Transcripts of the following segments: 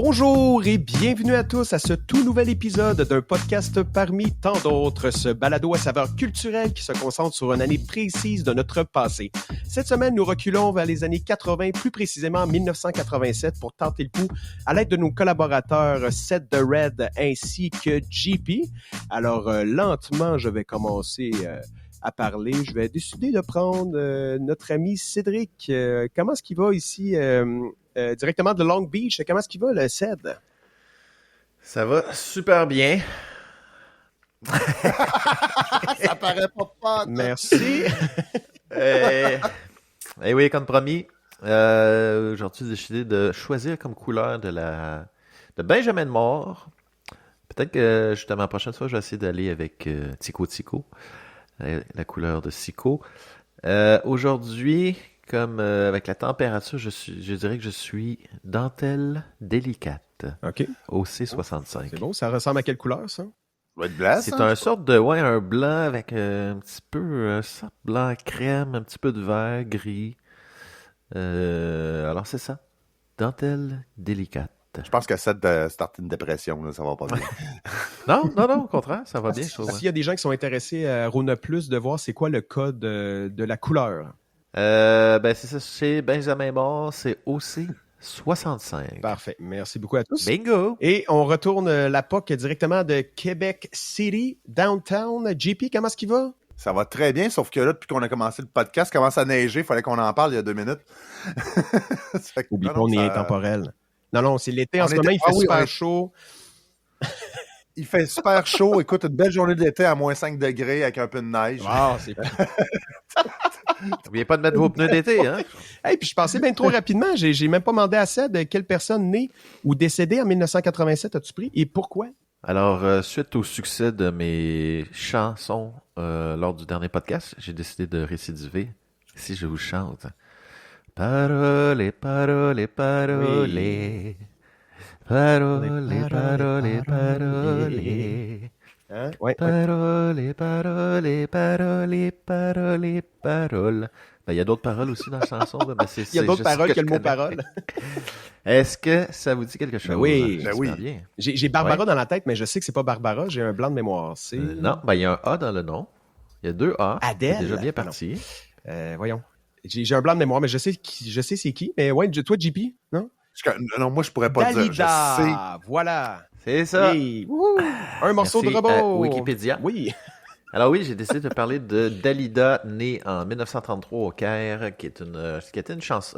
Bonjour et bienvenue à tous à ce tout nouvel épisode d'un podcast parmi tant d'autres, ce balado à saveur culturelle qui se concentre sur une année précise de notre passé. Cette semaine, nous reculons vers les années 80, plus précisément 1987, pour tenter le pouls à l'aide de nos collaborateurs Seth the Red ainsi que JP. Alors, lentement, je vais commencer à parler. Je vais décider de prendre notre ami Cédric. Comment est-ce qu'il va ici directement de Long Beach? Comment est-ce qu'il va, le Ced? Ça va super bien. Ça paraît pas. Merci. Et oui, comme promis, aujourd'hui, j'ai décidé de choisir comme couleur de Benjamin de Mort. Peut-être que justement la prochaine fois, je vais essayer d'aller avec Tico, la couleur de Sico. Aujourd'hui, comme avec la température, je dirais que je suis dentelle délicate. OK. OC65. C'est bon, ça ressemble à quelle couleur, ça? Ça doit être blanc, C'est ça? un sorte de, un blanc avec un petit peu, un sorte de blanc crème, un petit peu de vert, gris. Alors c'est ça. Dentelle délicate. Je pense que ça de starter une dépression, là, ça va pas bien. Non, au contraire, ça va bien, je trouve. S'il y a des gens qui sont intéressés à Rona Plus, de voir c'est quoi le code de la couleur. Ben c'est ça, chez Benjamin Mort, c'est OC65. Parfait. Merci beaucoup à tous. Bingo! Et on retourne la POC directement de Québec City, downtown. JP, comment est-ce qu'il va? Ça va très bien, sauf que là, depuis qu'on a commencé le podcast, commence à neiger, il fallait qu'on en parle il y a 2 minutes. Oublie pas, on est intemporel. Non, c'est l'été. En ce moment, il fait super chaud. Il fait super chaud. Écoute, une belle journée d'été à moins 5 degrés avec un peu de neige. Wow, c'est N'oubliez pas de mettre vos pneus d'été, hein? Hey, puis je passais bien trop rapidement. J'ai même pas demandé à Ced quelle personne née ou décédée en 1987 as-tu pris et pourquoi? Alors, suite au succès de mes chansons lors du dernier podcast, j'ai décidé de récidiver. Si je vous chante. Parole, parole, parole. Oui. Parole, parole, parole. Hein? Ouais. Parole, parole, parole, parole, parole. Ben, il y a d'autres paroles aussi dans la chanson. Là, mais Il y a d'autres paroles que le mot parole. Est-ce que ça vous dit quelque chose? Oui. Ben oui. Bien. J'ai Barbara dans la tête, mais je sais que c'est pas Barbara. J'ai un blanc de mémoire. C'est Non, ben il y a un A dans le nom. Il y a 2 A. Adèle. C'est déjà bien parti. Voyons. J'ai un blanc de mémoire, mais je sais c'est qui. Mais ouais, toi, JP, non? Non, moi, je pourrais pas dire. Je sais. Dalida, voilà. C'est ça. Hey, un morceau Merci de robot. Wikipédia. Oui. Alors oui, j'ai décidé de parler de Dalida, née en 1933 au Caire, qui était une chanteuse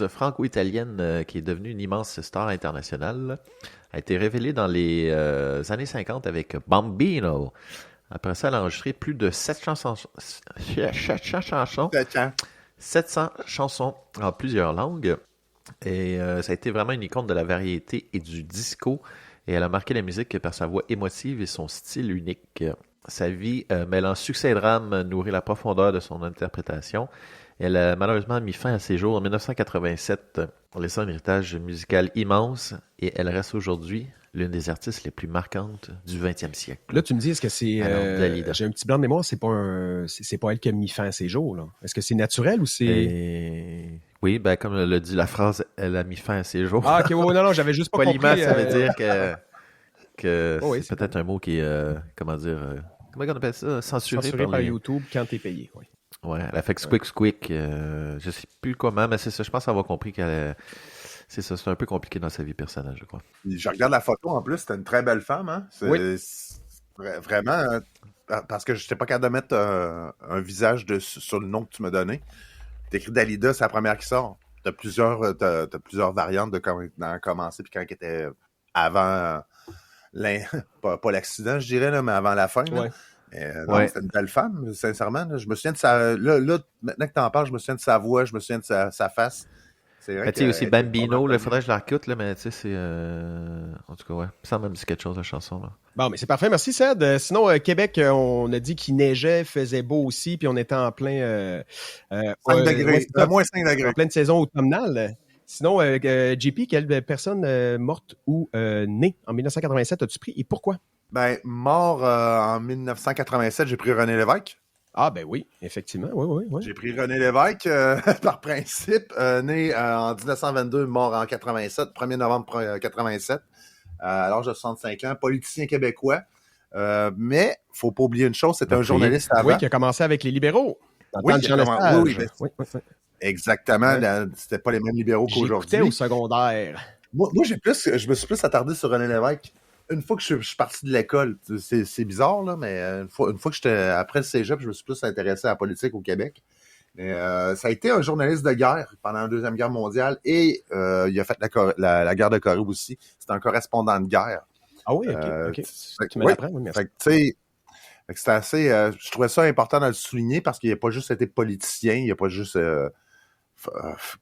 franco-italienne qui est devenue une immense star internationale. Elle a été révélée dans les années 50 avec Bambino. Après ça, elle a enregistré plus de 700 chansons en plusieurs langues. Et ça a été vraiment une icône de la variété et du disco. Et elle a marqué la musique par sa voix émotive et son style unique. Sa vie, mêlant succès et drame, nourrit la profondeur de son interprétation. Elle a malheureusement mis fin à ses jours en 1987, en laissant un héritage musical immense. Et elle reste aujourd'hui l'une des artistes les plus marquantes du 20e siècle. Là, tu me dis, est-ce que c'est... Dalida. j'ai un petit blanc de mémoire, c'est pas elle qui a mis fin à ses jours, là. Est-ce que c'est naturel ou c'est... Oui, ben comme le dit la phrase, elle a mis fin à ses jours. Ah, ok, non, j'avais juste pas Poliment, compris. ça veut dire que oui, c'est peut-être un mot qui est, comment on appelle ça? Censuré par YouTube quand t'es payé, oui. Ouais, elle a fait squick, je sais plus comment, mais c'est ça, je pense avoir compris c'est ça, c'est un peu compliqué dans sa vie personnelle, je crois. Je regarde la photo en plus, c'était une très belle femme, hein? C'est vraiment, parce que je n'étais pas capable de mettre un visage sur le nom que tu m'as donné. T'écris Dalida, c'est la première qui sort. T'as plusieurs variantes de quand elle a commencé puis quand elle était avant pas l'accident, je dirais, là, mais avant la fin. Là. Ouais. C'était une belle femme, sincèrement. Là. Je me souviens de sa... Là, maintenant que t'en parles, je me souviens de sa voix, je me souviens de sa face. C'est vrai que aussi Bambino, il faudrait que je la recute, là, mais tu sais, c'est... En tout cas, ouais. Ça m'a dit quelque chose, la chanson. Là. Bon, mais c'est parfait. Merci, Ced. Sinon, Québec, on a dit qu'il neigeait, faisait beau aussi, puis on était en plein... 5 degrés, moins 5 degrés. En pleine saison automnale. Sinon, JP, quelle personne morte ou née en 1987 as-tu pris et pourquoi? Ben, mort en 1987, j'ai pris René Lévesque. Ah, ben oui, effectivement, oui. J'ai pris René Lévesque, par principe, né en 1922, mort en 87, 1er novembre 87, à l'âge de 65 ans, politicien québécois. Mais, faut pas oublier une chose, c'était un journaliste avant. Oui, qui a commencé avec les libéraux. Oui, oui. Exactement, ouais. C'était pas les mêmes libéraux qu'aujourd'hui. J'écoutais au secondaire. Moi, je me suis plus attardé sur René Lévesque. Une fois que je suis parti de l'école, c'est bizarre, là, mais une fois que j'étais après le cégep, je me suis plus intéressé à la politique au Québec. Mais, ça a été un journaliste de guerre pendant la Deuxième Guerre mondiale et il a fait la guerre de Corée aussi. C'était un correspondant de guerre. Ah oui, OK. Tu me oui, l'apprends, oui, merci. C'était assez... je trouvais ça important de le souligner parce qu'il n'a pas juste été politicien, il n'a pas juste...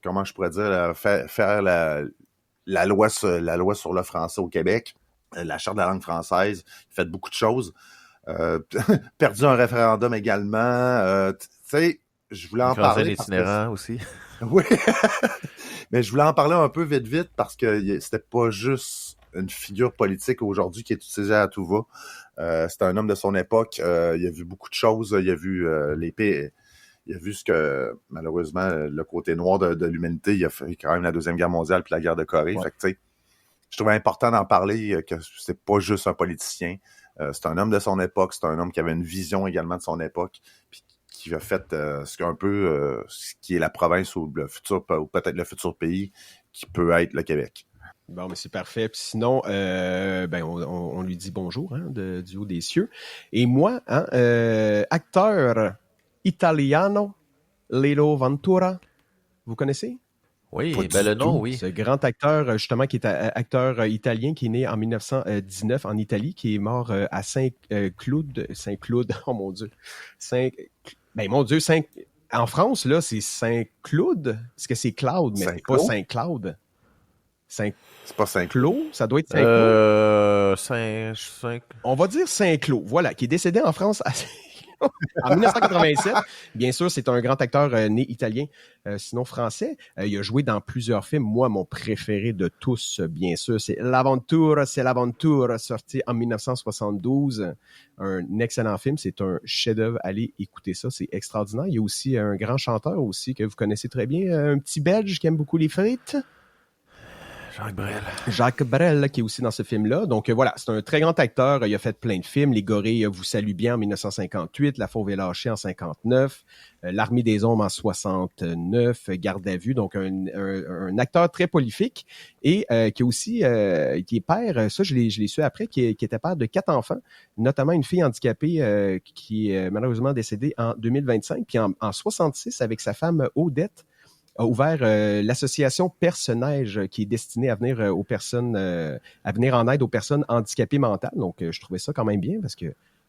comment je pourrais dire? Faire la loi sur le français au Québec, la charte de la langue française, il fait beaucoup de choses. Perdu un référendum également. Tu sais, je voulais en parler. L'itinérant aussi. Oui, mais je voulais en parler un peu vite parce que c'était pas juste une figure politique aujourd'hui qui est utilisée à tout va. C'était un homme de son époque. Il a vu beaucoup de choses. Il a vu l'épée. Il a vu ce que, malheureusement, le côté noir de l'humanité, il a fait quand même la Deuxième Guerre mondiale puis la guerre de Corée. Ouais. Fait que, tu sais, je trouvais important d'en parler, que c'est pas juste un politicien. C'est un homme de son époque. C'est un homme qui avait une vision également de son époque. Puis qui a fait ce qui est la province ou le futur, ou peut-être le futur pays qui peut être le Québec. Bon, mais c'est parfait. Puis sinon, on lui dit bonjour du haut des cieux. Et moi, acteur italiano, Lelo Ventura, vous connaissez? Oui, le nom, oui. Ce grand acteur, justement, qui est acteur italien, qui est né en 1919 en Italie, qui est mort à Saint-Cloud, oh mon Dieu. En France, là, c'est Saint-Cloud, parce que c'est Cloud, mais c'est pas Saint-Cloud. C'est pas Saint-Cloud, ça doit être Saint-Cloud. On va dire Saint-Cloud, voilà, qui est décédé en France en 1987. Bien sûr, c'est un grand acteur né italien, sinon français. Il a joué dans plusieurs films. Moi, mon préféré de tous, bien sûr, c'est L'Aventure, sorti en 1972. Un excellent film. C'est un chef-d'œuvre. Allez écouter ça, c'est extraordinaire. Il y a aussi un grand chanteur aussi que vous connaissez très bien, un petit Belge qui aime beaucoup les frites. Jacques Brel, qui est aussi dans ce film-là. Donc voilà, c'est un très grand acteur. Il a fait plein de films. Les Gorilles vous saluent bien en 1958, La Fauve et lâchée en 59, L'Armée des ombres en 69, Garde à vue. Donc un acteur très prolifique et qui est aussi qui est père. Ça, je l'ai su après, qui était père de 4 enfants, notamment une fille handicapée qui est malheureusement décédée en 2025. Puis en 66, avec sa femme Odette, a ouvert l'association Perce-Neige qui est destinée à venir aux personnes, à venir en aide aux personnes handicapées mentales. Donc, je trouvais ça quand même bien parce que,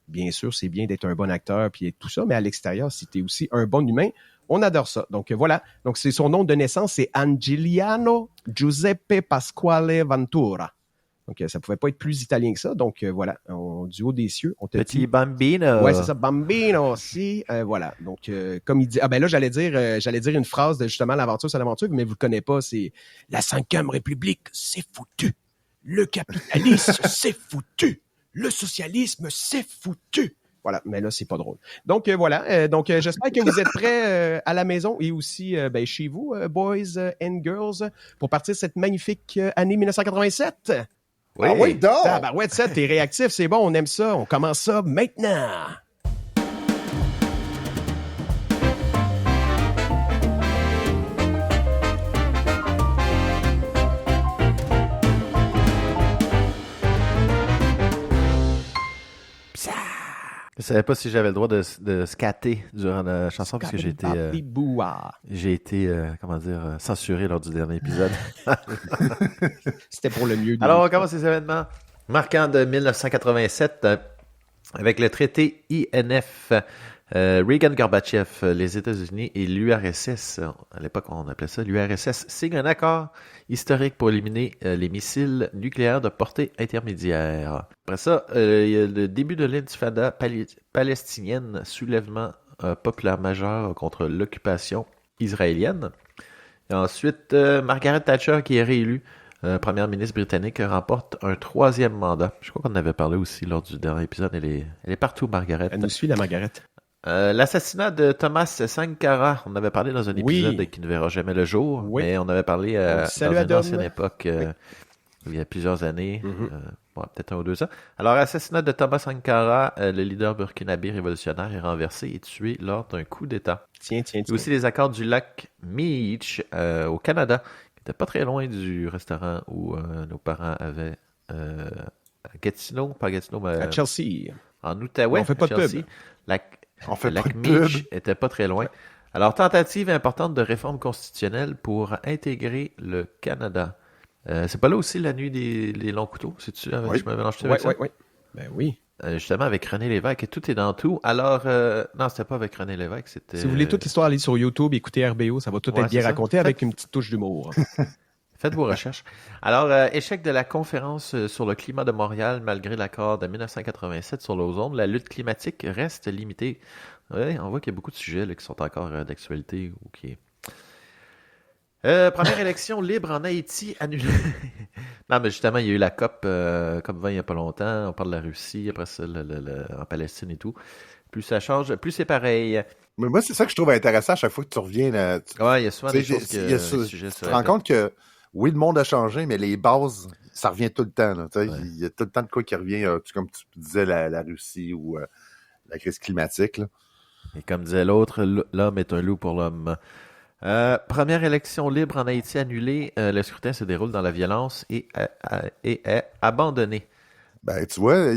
bien sûr, c'est bien d'être un bon acteur puis tout ça, mais à l'extérieur, si t'es aussi un bon humain, on adore ça. Donc, voilà. Donc, c'est son nom de naissance, c'est Angeliano Giuseppe Pasquale Ventura. Donc, ça pouvait pas être plus italien que ça. Donc, voilà, du haut des cieux, on te Petit Bambino. Ouais, c'est ça, Bambino aussi. Voilà. Donc, comme il dit, là, j'allais dire une phrase de justement l'aventure, c'est l'aventure, mais vous le connaissez pas, c'est la 5e République, c'est foutu. Le capitalisme, c'est foutu. Le socialisme, c'est foutu. Voilà, mais là, c'est pas drôle. Donc, voilà. Donc, j'espère que vous êtes prêts à la maison et aussi chez vous, boys and girls, pour partir de cette magnifique année 1987. Oui. Ah oui, donc! Ouais, ça, t'es réactif, c'est bon, on aime ça. On commence ça maintenant. Je savais pas si j'avais le droit de scatter durant la chanson parce que j'ai été censuré lors du dernier épisode. C'était pour le mieux. Alors, on commence ces événements marquants de 1987 avec le traité INF. Reagan-Gorbatchev, les États-Unis et l'URSS, à l'époque on appelait ça l'URSS, signent un accord historique pour éliminer les missiles nucléaires de portée intermédiaire. Après ça, il y a le début de l'intifada palestinienne, soulèvement populaire majeur contre l'occupation israélienne. Et ensuite, Margaret Thatcher, qui est réélue première ministre britannique, remporte un 3e mandat. Je crois qu'on en avait parlé aussi lors du dernier épisode. Elle est partout, Margaret. Elle nous suit, la Margaret. L'assassinat de Thomas Sankara, on avait parlé dans un épisode qui ne verra jamais le jour, mais on avait parlé dans une ancienne époque, il y a plusieurs années, peut-être 1 ou 2 ans. Alors, l'assassinat de Thomas Sankara, le leader burkinabé révolutionnaire, est renversé et tué lors d'un coup d'État. Tiens. Il y a aussi les accords du lac Meech au Canada, qui n'était pas très loin du restaurant où nos parents avaient à Gatineau, pas à Gatineau, mais à Chelsea. En Outaouais, on fait pas de Chelsea. De Lac Meech était pas très loin. Alors, tentative importante de réforme constitutionnelle pour intégrer le Canada. C'est pas là aussi la nuit des longs couteaux? C'est-tu avec, je me mélange avec ça? Oui. Ben oui. Justement, avec René Lévesque, et tout est dans tout. Alors, non, c'était pas avec René Lévesque, c'était... Si vous voulez toute l'histoire, allez sur YouTube, écoutez RBO, ça va tout être bien raconté avec une petite touche d'humour. Faites vos recherches. Alors, échec de la conférence sur le climat de Montréal, malgré l'accord de 1987 sur l'ozone, la lutte climatique reste limitée. Ouais, on voit qu'il y a beaucoup de sujets là, qui sont encore d'actualité ou qui... première élection libre en Haïti annulée. Non, mais justement, il y a eu la COP 20 il n'y a pas longtemps. On parle de la Russie, après ça, en Palestine et tout. Plus ça change, plus c'est pareil. Mais moi, c'est ça que je trouve intéressant à chaque fois que tu reviens. Ouais, il y a souvent des choses tu te rends compte que, oui, le monde a changé, mais les bases, ça revient tout le temps. Il y a tout le temps de quoi qui revient, comme tu disais, la Russie ou la crise climatique. Là. Et comme disait l'autre, l'homme est un loup pour l'homme. Première élection libre en Haïti annulée. Le scrutin se déroule dans la violence et est abandonné. Ben, tu vois,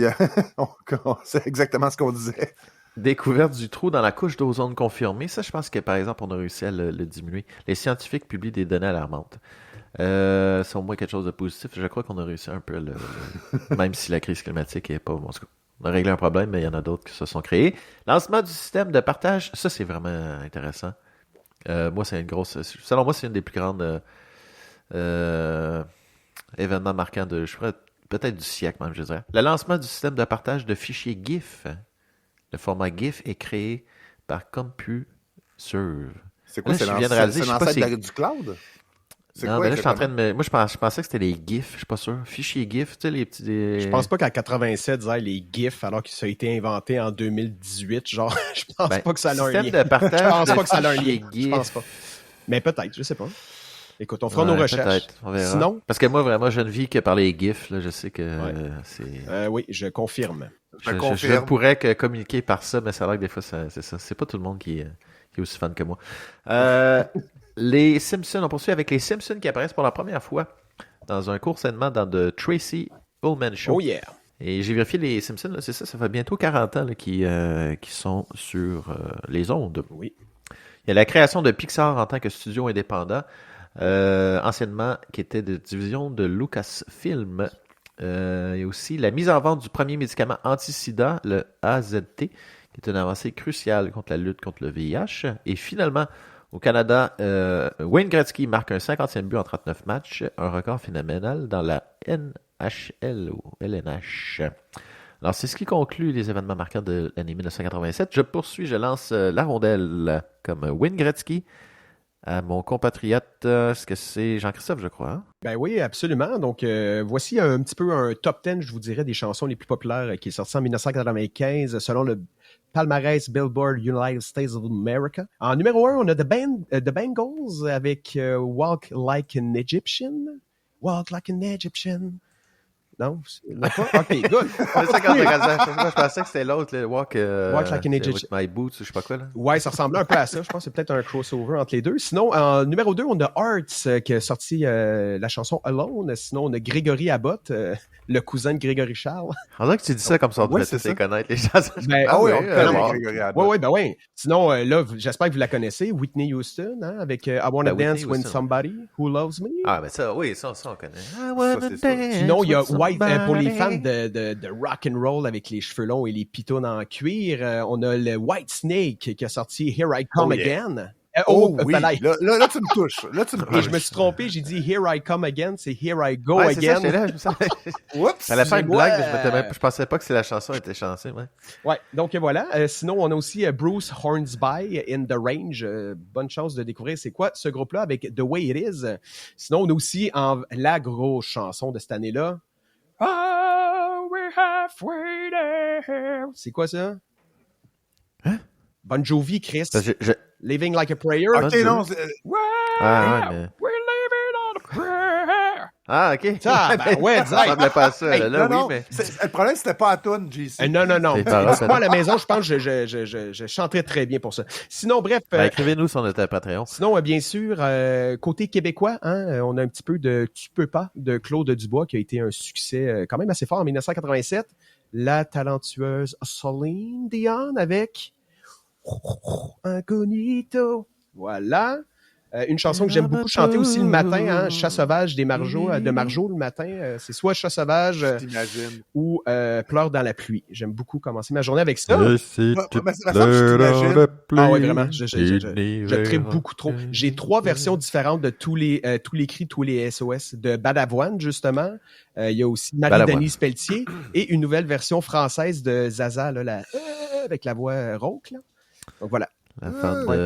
c'est exactement ce qu'on disait. Découverte du trou dans la couche d'ozone confirmée. Ça, je pense que, par exemple, on a réussi à le diminuer. Les scientifiques publient des données alarmantes. C'est au moins quelque chose de positif. Je crois qu'on a réussi un peu, même si la crise climatique est pas... Bon, on a réglé un problème, mais il y en a d'autres qui se sont créés. Lancement du système de partage. Ça, c'est vraiment intéressant. Moi, c'est une grosse... Selon moi, c'est une des plus grandes événements marquants peut-être du siècle même, je dirais. Le lancement du système de partage de fichiers GIF. Le format GIF est créé par CompuServe. C'est quoi, c'est l'ancêtre du cloud? Non, mais là, je suis en train de Moi, je pensais que c'était les GIF, je suis pas sûr. Fichiers GIF, tu sais, les petits... Je pense pas qu'en 87, les GIF, alors que ça a été inventé en 2018, genre, je pense pas que ça a un lien. Système de partage je pense pas que ça a un lien. GIF. Je pense pas. Mais peut-être, je sais pas. Écoute, on fera nos recherches. Peut-être, on verra. Sinon... Parce que moi, vraiment, je ne vis que par les GIFs, là, je sais que c'est... oui, je confirme. Je pourrais communiquer par ça, mais ça a l'air que des fois, c'est ça. C'est pas tout le monde qui est aussi fan que moi. Les Simpsons, on poursuit avec les Simpsons qui apparaissent pour la première fois dans un court segment dans The Tracy Ullman Show. Oh yeah! Et j'ai vérifié les Simpsons, là, c'est ça fait bientôt 40 ans là, qui sont sur les ondes. Oui. Il y a la création de Pixar en tant que studio indépendant, anciennement qui était de division de Lucasfilm. Il y a aussi la mise en vente du premier médicament anti-sida, le AZT, qui est une avancée cruciale contre la lutte contre le VIH. Et finalement, au Canada, Wayne Gretzky marque un 50e but en 39 matchs, un record phénoménal dans la NHL ou LNH. Alors, c'est ce qui conclut les événements marquants de l'année 1987. Je poursuis, je lance la rondelle comme Wayne Gretzky à mon compatriote, est-ce que c'est Jean-Christophe, je crois? Hein? Ben oui, absolument. Donc, voici un petit peu un top 10, je vous dirais, des chansons les plus populaires qui est sorti en 1995 selon le palmarès Billboard United States of America. En numéro 1, on a The Bangles avec Walk Like an Egyptian. Walk Like an Egyptian. Non? OK, good. C'est ça quand je pensais que c'était l'autre, le Walk Like an Egyptian. With My Boots, je sais pas quoi. Là. Ouais, ça ressemblait un peu à ça. Je pense que c'est peut-être un crossover entre les deux. Sinon, en numéro 2, on a Arts qui a sorti la chanson Alone. Sinon, on a Grégory Abbott, le cousin de Grégory Charles. On dirait que tu dis ça comme ça, on devrait tous les connaître, les chansons. Ben, on connaît Grégory Abbott. Oui, ben oui. Sinon, là, j'espère que vous la connaissez, Whitney Houston, hein, avec I Wanna Dance With Somebody Who Loves Me. Ah, ben ça, oui, ça on connaît. I Wanna Dance. Sinon, il y a pour les fans de rock and roll avec les cheveux longs et les pitounes en cuir, on a le White Snake qui a sorti Here I Come Again. Oui. Là, tu me touches. Et je me suis trompé, j'ai dit Here I Come Again, c'est Here I Go Again. Oups! Ça allait faire une blague, mais je pensais pas que la chanson était chantée. Ouais, donc voilà. Sinon, on a aussi Bruce Hornsby, In the Range. Bonne chance de découvrir c'est quoi ce groupe-là avec The Way It Is. Sinon, on a aussi la grosse chanson de cette année-là. Oh, we're halfway there. C'est quoi ça? Hein? Bon Jovi, Chris. Living Like a Prayer. OK, non. Ah, ouais, mais... We're living on a prayer. Ah, OK. Ça, ben ouais, Ça ressemblait pas à ça. Hey, là, non, oui, mais... le problème, c'était pas à tune, JC. Non. C'est pas grave, Moi, à la maison, je pense que je chanterais très bien pour ça. Sinon, bref. Ben, écrivez-nous sur notre Patreon. Sinon, bien sûr, côté québécois, on a un petit peu de Tu peux pas de Claude Dubois qui a été un succès quand même assez fort en 1987. La talentueuse Céline Dion avec Incognito. Voilà. Une chanson que j'aime beaucoup chanter aussi le matin, Chat sauvage de Marjo le matin. C'est soit Chat sauvage ou Pleure dans la pluie. J'aime beaucoup commencer ma journée avec ça. Ah ouais, vraiment. Je tripe beaucoup trop. J'ai 3 versions différentes de tous les cris, tous les SOS. De Badavoine, justement. Il y a aussi Marie-Denise Pelletier et une nouvelle version française de Zaza, là, avec la voix rauque. Là. Donc voilà.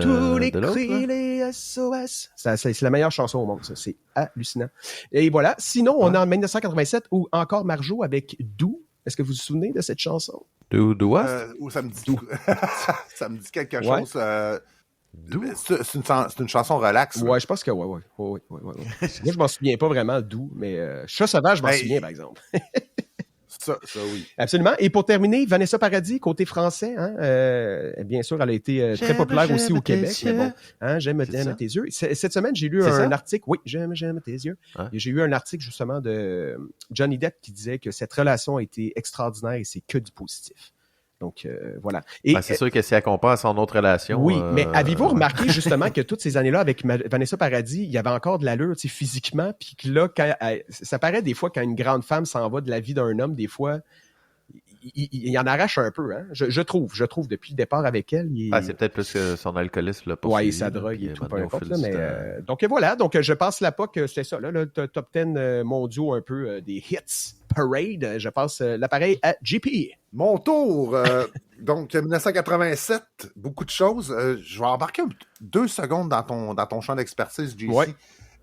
Tous les cris, les SOS. C'est la meilleure chanson au monde, ça. C'est hallucinant. Et voilà. Sinon, on est en 1987 ou encore Marjo avec Doux. Est-ce que vous vous souvenez de cette chanson? Doux? Ou ça me dit ça me dit quelque chose. C'est une chanson relax. Ouais, je pense que ouais. Moi, je m'en souviens pas vraiment Doux, mais Chat sauvage, je m'en souviens, par exemple. Ça, oui. Absolument. Et pour terminer, Vanessa Paradis, côté français, bien sûr, elle a été très populaire aussi au Québec. Mais bon, j'aime tes yeux. Cette semaine, j'ai lu un article. Oui, j'aime tes yeux. Hein? J'ai eu un article justement de Johnny Depp qui disait que cette relation a été extraordinaire et c'est que du positif. Donc, voilà. Et, c'est sûr que si elle compare à son autre relation... Oui, mais avez-vous remarqué justement que toutes ces années-là, avec Vanessa Paradis, il y avait encore de l'allure physiquement, puis que là, ça paraît des fois quand une grande femme s'en va de la vie d'un homme, des fois, il en arrache un peu. Hein? Je trouve, depuis le départ avec elle. C'est peut-être plus que son alcoolisme. Oui, sa drogue et tout, peu importe. Donc voilà, donc je passe la POC, c'était ça, là, le top 10 mondiaux un peu des hits parade. Je passe l'appareil à JP. Mon tour. Donc, 1987, beaucoup de choses. Je vais embarquer 2 secondes dans ton champ d'expertise, JC. Ouais.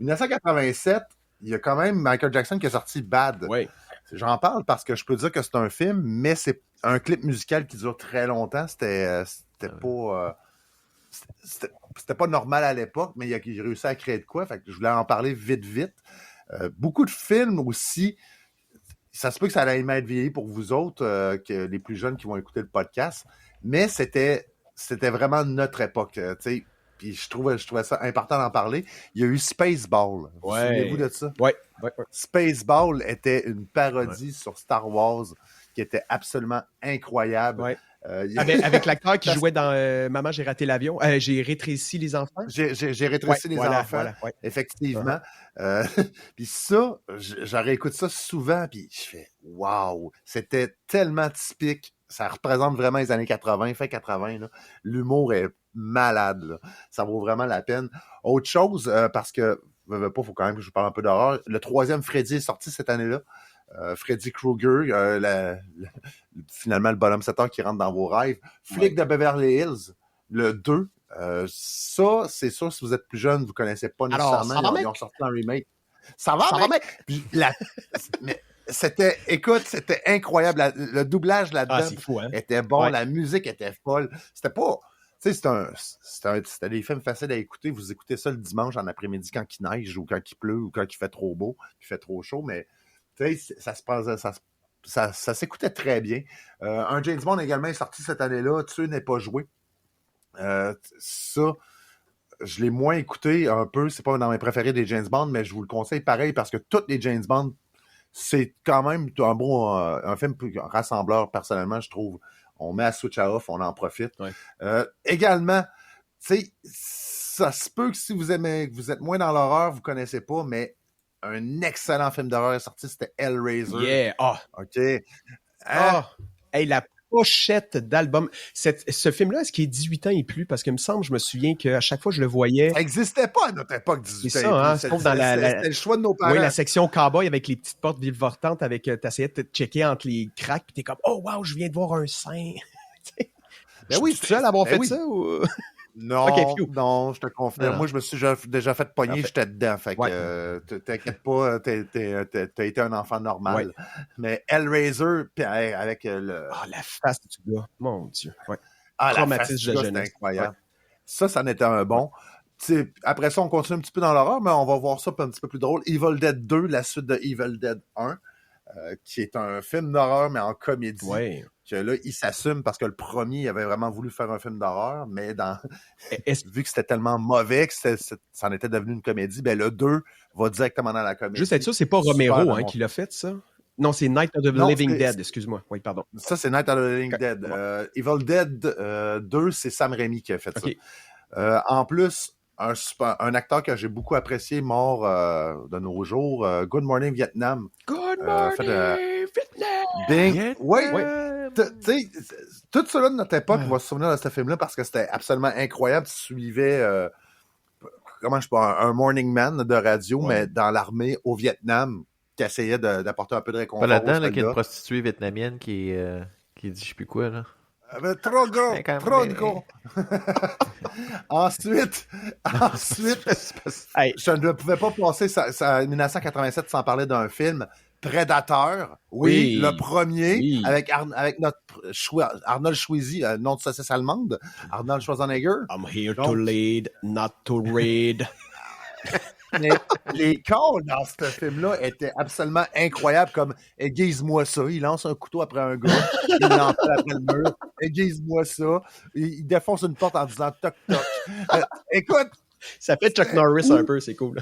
1987, il y a quand même Michael Jackson qui a sorti Bad. Oui. J'en parle parce que je peux dire que c'est un film, mais c'est un clip musical qui dure très longtemps. C'était pas normal à l'époque, mais il a réussi à créer de quoi. Fait que je voulais en parler vite. Beaucoup de films aussi. Ça se peut que ça allait être vieilli pour vous autres, que les plus jeunes qui vont écouter le podcast, mais c'était vraiment notre époque, tu sais. Puis je trouvais ça important d'en parler. Il y a eu Spaceball. Vous souvenez-vous de ça? Oui. Spaceball était une parodie sur Star Wars qui était absolument incroyable. Ouais. Avec l'acteur qui jouait dans Maman, j'ai raté l'avion. J'ai rétréci les enfants. J'ai rétréci les enfants, effectivement. Puis ça, je réécoute ça souvent, puis je fais « Wow! » C'était tellement typique. Ça représente vraiment les années 80, fin 80. Là. L'humour est malade. Là. Ça vaut vraiment la peine. Autre chose, parce que, il faut quand même que je vous parle un peu d'horreur. Le 3e Freddy est sorti cette année-là. Freddy Krueger, finalement le bonhomme 7 heures qui rentre dans vos rêves. Flic de Beverly Hills, le 2. Ça, c'est sûr, si vous êtes plus jeune, vous ne connaissez pas nécessairement. Ils ont sorti un remake. Ça va, mec? Mais c'était incroyable. Le doublage là-dedans était bon. Ouais. La musique était folle. C'était pas... Tu sais, c'était des films faciles à écouter. Vous écoutez ça le dimanche en après-midi quand il neige ou quand il pleut ou quand il fait trop beau, il fait trop chaud, mais tu sais, ça s'écoutait très bien. Un James Bond également est sorti cette année-là. Tuer n'est pas joué. Ça, je l'ai moins écouté un peu. C'est pas dans mes préférés des James Bond, mais je vous le conseille pareil parce que tous les James Bond, c'est quand même un film rassembleur, personnellement, je trouve. On met à switch à off, on en profite. Ouais. Également, tu sais, ça se peut que si vous êtes moins dans l'horreur, vous connaissez pas, mais un excellent film d'horreur est sorti, c'était Hellraiser. Yeah! OK. Hey, la pochette d'album. Ce film-là, est-ce qu'il est 18 ans et plus? Parce que il me semble, je me souviens qu'à chaque fois que je le voyais... Ça n'existait pas à notre époque, 18 c'est ans et plus. C'était le choix de nos parents. Oui, la section cowboy avec les petites portes virevoltantes, avec t'essayais de te checker entre les cracks, puis t'es comme « Oh, wow, je viens de voir un sein! » Ben oui, c'est seul à avoir fait ça ou... Non, okay, non, je te confirme. Moi, je me suis déjà fait pogner, j'étais dedans. Fait que t'inquiète pas, t'as été un enfant normal. Ouais. Mais Hellraiser, avec le... la face du gars, mon Dieu. Ouais. la traumatisme de Fastiga, jeunesse. c'était incroyable. Ça en était un bon. T'sais, après ça, on continue un petit peu dans l'horreur, mais on va voir ça un petit peu plus drôle. Evil Dead 2, la suite de Evil Dead 1, qui est un film d'horreur, mais en comédie. Ouais. Que là, il s'assume parce que le premier, il avait vraiment voulu faire un film d'horreur, mais vu que c'était tellement mauvais que ça en était devenu une comédie, ben le 2 va directement dans la comédie. Juste être sûr, c'est pas Romero qui l'a fait, ça? Non, c'est Night of the Living Dead, excuse-moi. Oui, pardon. Ça, c'est Night of the Living Dead. Evil Dead 2, c'est Sam Raimi qui a fait ça. En plus, un acteur que j'ai beaucoup apprécié, mort de nos jours, Good Morning Vietnam. Good Morning Vietnam! Bing! Oui! Tu sais, tout cela de notre époque va se souvenir de ce film-là parce que c'était absolument incroyable. Tu suivais, comment je sais pas, un morning man de radio, mais dans l'armée au Vietnam, qui essayait d'apporter un peu de réconfort. Pas là-dedans, qu'il y a une prostituée vietnamienne qui dit je sais plus quoi, là. Trop gros. Ensuite, je ne pouvais pas passer ça 1987 sans parler d'un film, Predator. Oui, le premier, avec notre Arnold Schwarzenegger, nom de saucisse allemande, Arnold Schwarzenegger. I'm here to lead, not to read. Mais les calls dans ce film-là étaient absolument incroyables, comme « aiguise-moi ça ». Il lance un couteau après un gars, il lance après le mur, « aiguise-moi ça ». Il défonce une porte en disant « toc toc ». Écoute, ça fait Chuck Norris un peu, c'est cool.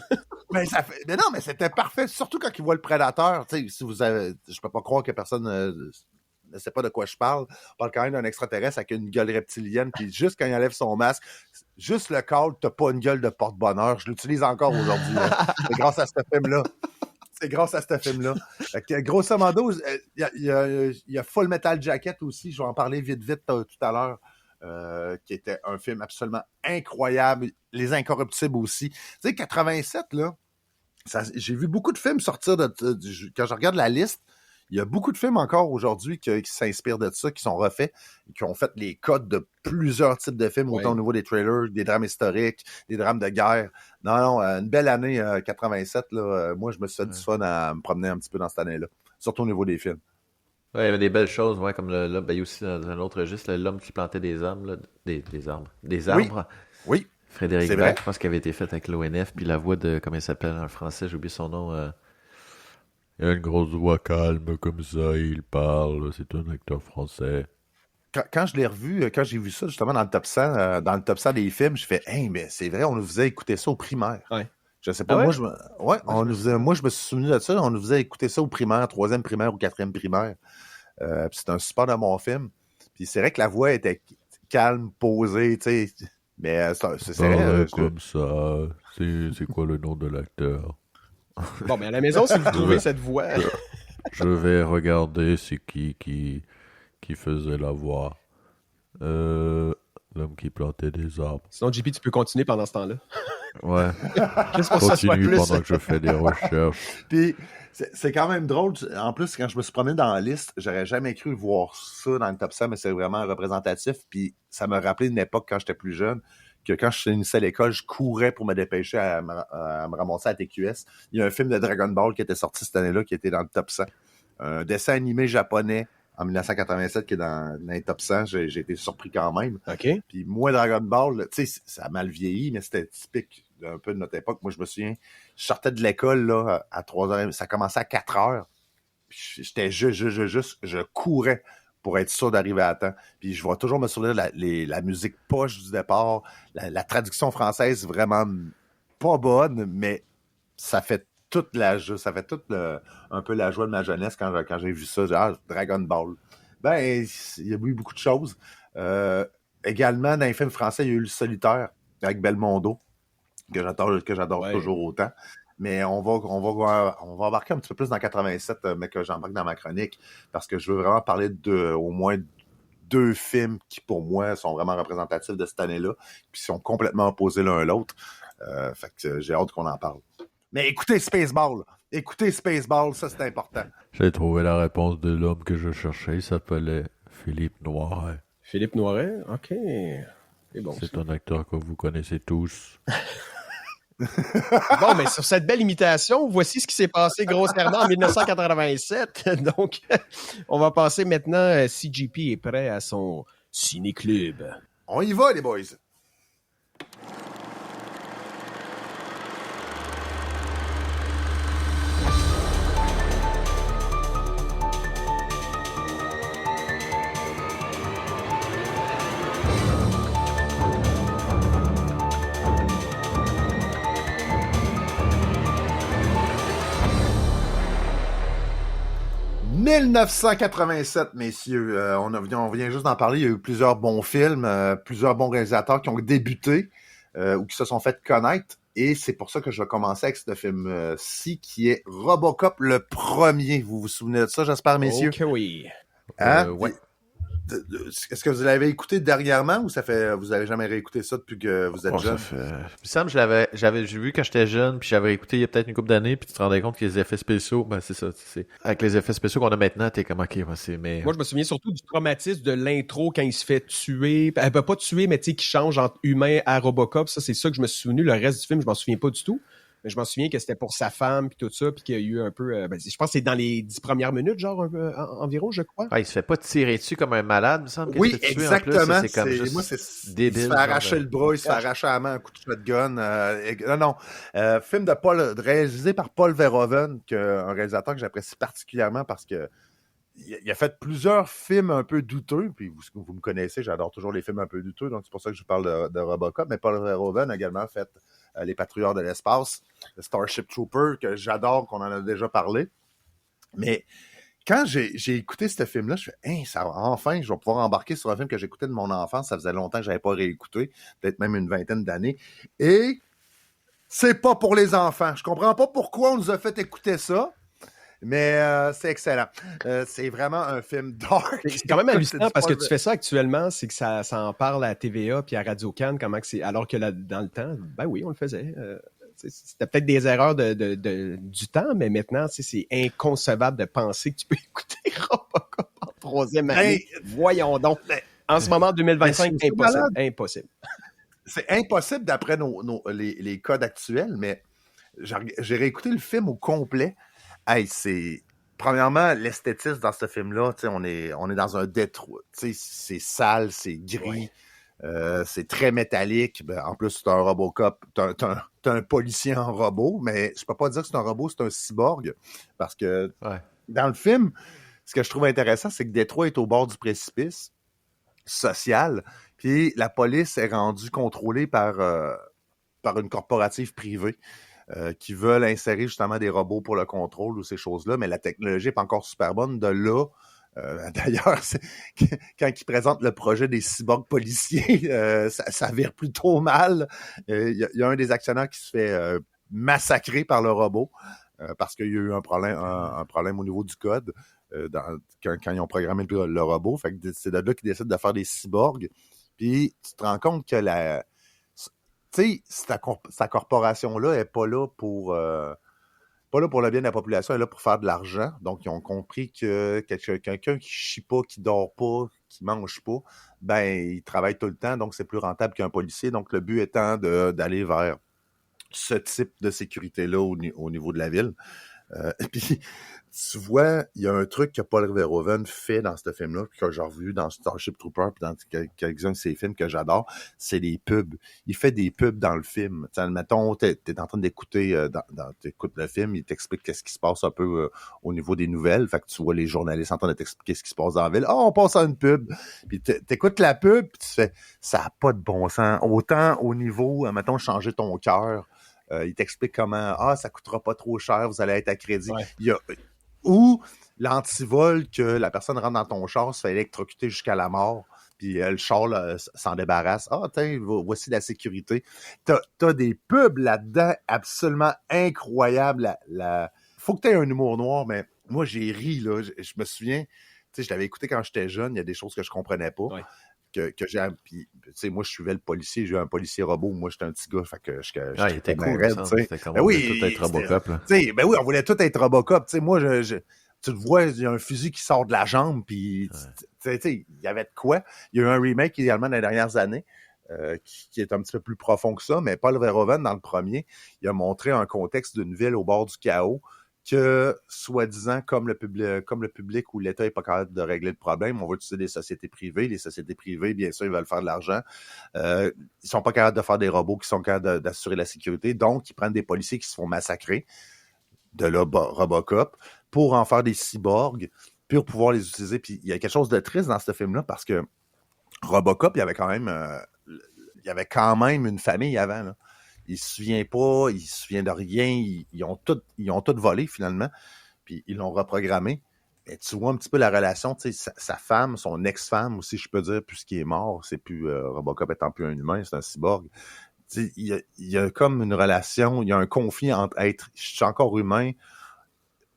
mais non, mais c'était parfait, surtout quand il voit le prédateur. Tu sais, si vous avez, je peux pas croire que personne ne sait pas de quoi je parle. On parle quand même d'un extraterrestre avec une gueule reptilienne, puis juste quand il enlève son masque, juste le call, t'as pas une gueule de porte-bonheur. Je l'utilise encore aujourd'hui. C'est grâce à ce film-là. Grosso modo, il y a Full Metal Jacket aussi, je vais en parler vite tout à l'heure, qui était un film absolument incroyable. Les Incorruptibles aussi. Tu sais, 87, là, j'ai vu beaucoup de films sortir quand je regarde la liste, il y a beaucoup de films encore aujourd'hui qui s'inspirent de ça, qui sont refaits, qui ont fait les codes de plusieurs types de films, autant au niveau des trailers, des drames historiques, des drames de guerre. Non, une belle année 87. Là, moi, je me suis fait du fun à me promener un petit peu dans cette année-là, surtout au niveau des films. Ouais, il y avait des belles choses, comme il y a aussi dans un autre registre, l'homme qui plantait des arbres, des arbres. Oui. Frédéric Bach, je pense qu'il avait été fait avec l'ONF, puis la voix de, comment il s'appelle en français, j'ai oublié son nom. Il a une grosse voix calme comme ça, il parle, c'est un acteur français. Quand je l'ai revu, quand j'ai vu ça justement dans le top 100 des films, je fais hey, mais c'est vrai, on nous faisait écouter ça au primaire. Ouais. Je sais pas, moi je me suis souvenu de ça, on nous faisait écouter ça au primaire, 3e primaire ou 4e primaire. C'est un super de mon film. Puis c'est vrai que la voix était calme, posée, tu sais. Mais c'est vrai. Comme ça, c'est quoi le nom de l'acteur? Bon, mais à la maison, si vous trouvez cette voix... Je vais regarder c'est qui faisait la voix. L'homme qui plantait des arbres. Sinon, JP, tu peux continuer pendant ce temps-là. Ouais. Juste pour Continue pendant que je fais des recherches. Puis, c'est quand même drôle. En plus, quand je me suis promené dans la liste, j'aurais jamais cru voir ça dans le top 100, mais c'est vraiment représentatif. Puis, ça m'a rappelé une époque quand j'étais plus jeune, que quand je finissais à l'école, je courais pour me dépêcher à me ramasser à TQS. Il y a un film de Dragon Ball qui était sorti cette année-là, qui était dans le top 100. Un dessin animé japonais en 1987 qui est dans les top 100. J'ai été surpris quand même. OK. Puis moi, Dragon Ball, tu sais, ça a mal vieilli, mais c'était typique un peu de notre époque. Moi, je me souviens, je sortais de l'école là, à 3h, ça commençait à 4h. J'étais je courais pour être sûr d'arriver à temps. Puis je vais toujours me souvenir de la musique poche du départ, la traduction française vraiment pas bonne, mais ça fait un peu la joie de ma jeunesse quand j'ai vu ça. Dragon Ball. Ben, il y a eu beaucoup de choses. Également, dans les films français, il y a eu Le Solitaire avec Belmondo, que j'adore toujours autant. Mais on va embarquer un petit peu plus dans 87, mais que j'embarque dans ma chronique, parce que je veux vraiment parler au moins 2 films qui, pour moi, sont vraiment représentatifs de cette année-là, puis sont complètement opposés l'un à l'autre. Fait que j'ai hâte qu'on en parle. Mais écoutez Spaceball, ça c'est important. J'ai trouvé la réponse de l'homme que je cherchais, il s'appelait Philippe Noiret. Philippe Noiret? OK. C'est un acteur que vous connaissez tous. Bon, mais sur cette belle imitation, voici ce qui s'est passé grossièrement en 1987. Donc, on va passer maintenant, si JP est prêt, à son Ciné-Club. On y va, les boys! « 1987, messieurs. On vient juste d'en parler. Il y a eu plusieurs bons films, plusieurs bons réalisateurs qui ont débuté ou qui se sont fait connaître. Et c'est pour ça que je vais commencer avec ce film-ci, qui est Robocop le premier. Vous vous souvenez de ça, j'espère, messieurs? Ok, oui. Hein? Ouais. Est-ce que vous l'avez écouté dernièrement ou vous avez jamais réécouté ça depuis que vous êtes jeune? Il me semble que j'ai vu quand j'étais jeune, puis j'avais écouté il y a peut-être une couple d'années, puis tu te rendais compte que les effets spéciaux, ben c'est ça. Avec les effets spéciaux qu'on a maintenant, t'es comme, ok, mais... Moi, je me souviens surtout du traumatisme de l'intro quand il se fait tuer. Elle peut pas tuer, mais tu sais, qui change entre humain à Robocop. Ça, c'est ça que je me suis souvenu. Le reste du film, je m'en souviens pas du tout. Mais je m'en souviens que c'était pour sa femme, puis tout ça, puis qu'il y a eu un peu... je pense que c'est dans les 10 premières minutes, genre, environ, je crois. Ah, il se fait pas tirer dessus comme un malade, il me semble. Oui, exactement. C'est comme juste moi, c'est débile. Il se fait arracher le bras, il se fait arracher la main, un coup de shotgun. Non. Film réalisé par Paul Verhoeven, un réalisateur que j'apprécie particulièrement parce que il a fait plusieurs films un peu douteux, puis vous me connaissez, j'adore toujours les films un peu douteux, donc c'est pour ça que je parle de Robocop, mais Paul Verhoeven a également fait Les Patrouilleurs de l'espace, le Starship Trooper, que j'adore, qu'on en a déjà parlé. Mais quand j'ai écouté ce film-là, je fais enfin, je vais pouvoir embarquer sur un film que j'écoutais de mon enfance, ça faisait longtemps que je n'avais pas réécouté, peut-être même une vingtaine d'années, et c'est pas pour les enfants. Je comprends pas pourquoi on nous a fait écouter ça. Mais c'est excellent. C'est vraiment un film dark. C'est quand même hallucinant parce que tu fais ça actuellement, c'est que ça en parle à TVA puis à Radio-Can, comment que c'est. Alors que là, dans le temps, ben oui, on le faisait. C'était peut-être des erreurs du temps, mais maintenant, c'est inconcevable de penser que tu peux écouter Robocop en troisième année. Voyons donc. En ce moment, 2025, impossible. C'est impossible d'après les codes actuels, mais j'ai réécouté le film au complet. Hey, premièrement, l'esthétisme dans ce film-là, on est dans un Détroit. C'est sale, c'est gris, c'est très métallique. Ben, en plus, c'est un Robocop. T'as un policier en robot, mais je peux pas dire que c'est un robot, c'est un cyborg. Parce que dans le film, ce que je trouve intéressant, c'est que Détroit est au bord du précipice social, puis la police est rendue contrôlée par une corporative privée. Qui veulent insérer justement des robots pour le contrôle ou ces choses-là, mais la technologie n'est pas encore super bonne. De là, d'ailleurs, quand ils présentent le projet des cyborgs policiers, ça vire plutôt mal. Il y a un des actionnaires qui se fait massacrer par le robot parce qu'il y a eu un problème au niveau du code quand ils ont programmé le robot. Fait que c'est de là qu'ils décident de faire des cyborgs. Puis tu te rends compte que tu sais, sa corporation-là n'est pas là pour le bien de la population, elle est là pour faire de l'argent. Donc, ils ont compris que quelqu'un qui chie pas, qui dort pas, qui mange pas, ben, il travaille tout le temps, donc c'est plus rentable qu'un policier. Donc, le but étant d'aller vers ce type de sécurité-là au niveau de la ville. Et puis, tu vois, il y a un truc que Paul Verhoeven fait dans ce film-là, que j'ai revu dans Starship Trooper, puis dans quelques-uns de ses films que j'adore, c'est les pubs. Il fait des pubs dans le film. T'sais, admettons, t'es en train d'écouter, t'écoutes le film, il t'explique qu'est-ce qui se passe un peu au niveau des nouvelles. Fait que tu vois les journalistes en train de t'expliquer ce qui se passe dans la ville. On passe à une pub. Puis t'écoutes la pub, puis tu fais, ça n'a pas de bon sens. Autant au niveau, admettons, changer ton cœur. Il t'explique comment, ça coûtera pas trop cher, vous allez être à crédit. Ouais. Ou l'antivol que la personne rentre dans ton char, se fait électrocuter jusqu'à la mort, puis le char s'en débarrasse. Tiens, voici la sécurité. T'as des pubs là-dedans absolument incroyables. Faut que t'aies un humour noir, mais moi, j'ai ri, là. Je me souviens, je l'avais écouté quand j'étais jeune, il y a des choses que je comprenais pas. Ouais. Que j'ai puis tu sais moi je suivais le policier, j'ai eu un policier robot, moi j'étais un petit gars, fait que il était cool, raide, c'était comme on voulait tout être Robocop là. Ben oui, on voulait tout être Robocop, tu sais moi tu le vois, il y a un fusil qui sort de la jambe, puis tu sais il y avait de quoi. Il y a eu un remake également dans les dernières années qui est un petit peu plus profond que ça, mais Paul Verhoeven dans le premier, il a montré un contexte d'une ville au bord du chaos. que, soi-disant, comme le public ou l'État n'est pas capable de régler le problème, on va utiliser des sociétés privées. Les sociétés privées, bien sûr, ils veulent faire de l'argent. Ils sont pas capables de faire des robots qui sont capables d'assurer la sécurité. Donc, ils prennent des policiers qui se font massacrer, de là, Robocop, pour en faire des cyborgs, pour pouvoir les utiliser. Puis, il y a quelque chose de triste dans ce film-là, parce que Robocop, il y avait quand même une famille avant, là. Il se souvient pas, il se souvient de rien, ils ont tout volé finalement, puis ils l'ont reprogrammé. Mais tu vois un petit peu la relation, tu sais, sa femme, son ex-femme aussi, je peux dire, puisqu'il est mort, c'est plus Robocop étant plus un humain, c'est un cyborg. Tu sais, il y a comme une relation, il y a un conflit entre je suis encore humain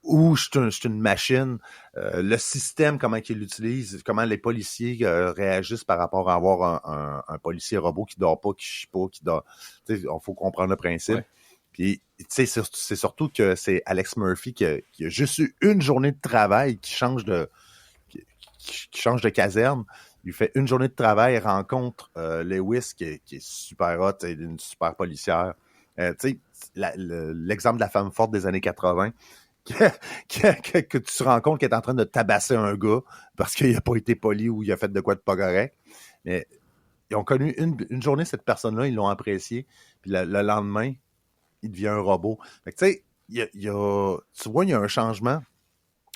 ou je suis une machine. Le système, comment il l'utilise, comment les policiers réagissent par rapport à avoir un policier robot qui dort pas, qui chie pas, qui dort. Il faut comprendre le principe. Ouais. Puis, tu sais, c'est surtout que c'est Alex Murphy qui a juste eu une journée de travail qui change de caserne. Il fait une journée de travail, rencontre Lewis qui est super hot, une super policière. Tu sais, l'exemple de la femme forte des années 80, que tu te rends compte qu'elle est en train de tabasser un gars parce qu'il n'a pas été poli ou il a fait de quoi de pas correct. Mais ils ont connu une journée, cette personne-là, ils l'ont apprécié. Puis le lendemain, il devient un robot. Fait que, tu sais, tu vois, il y a un changement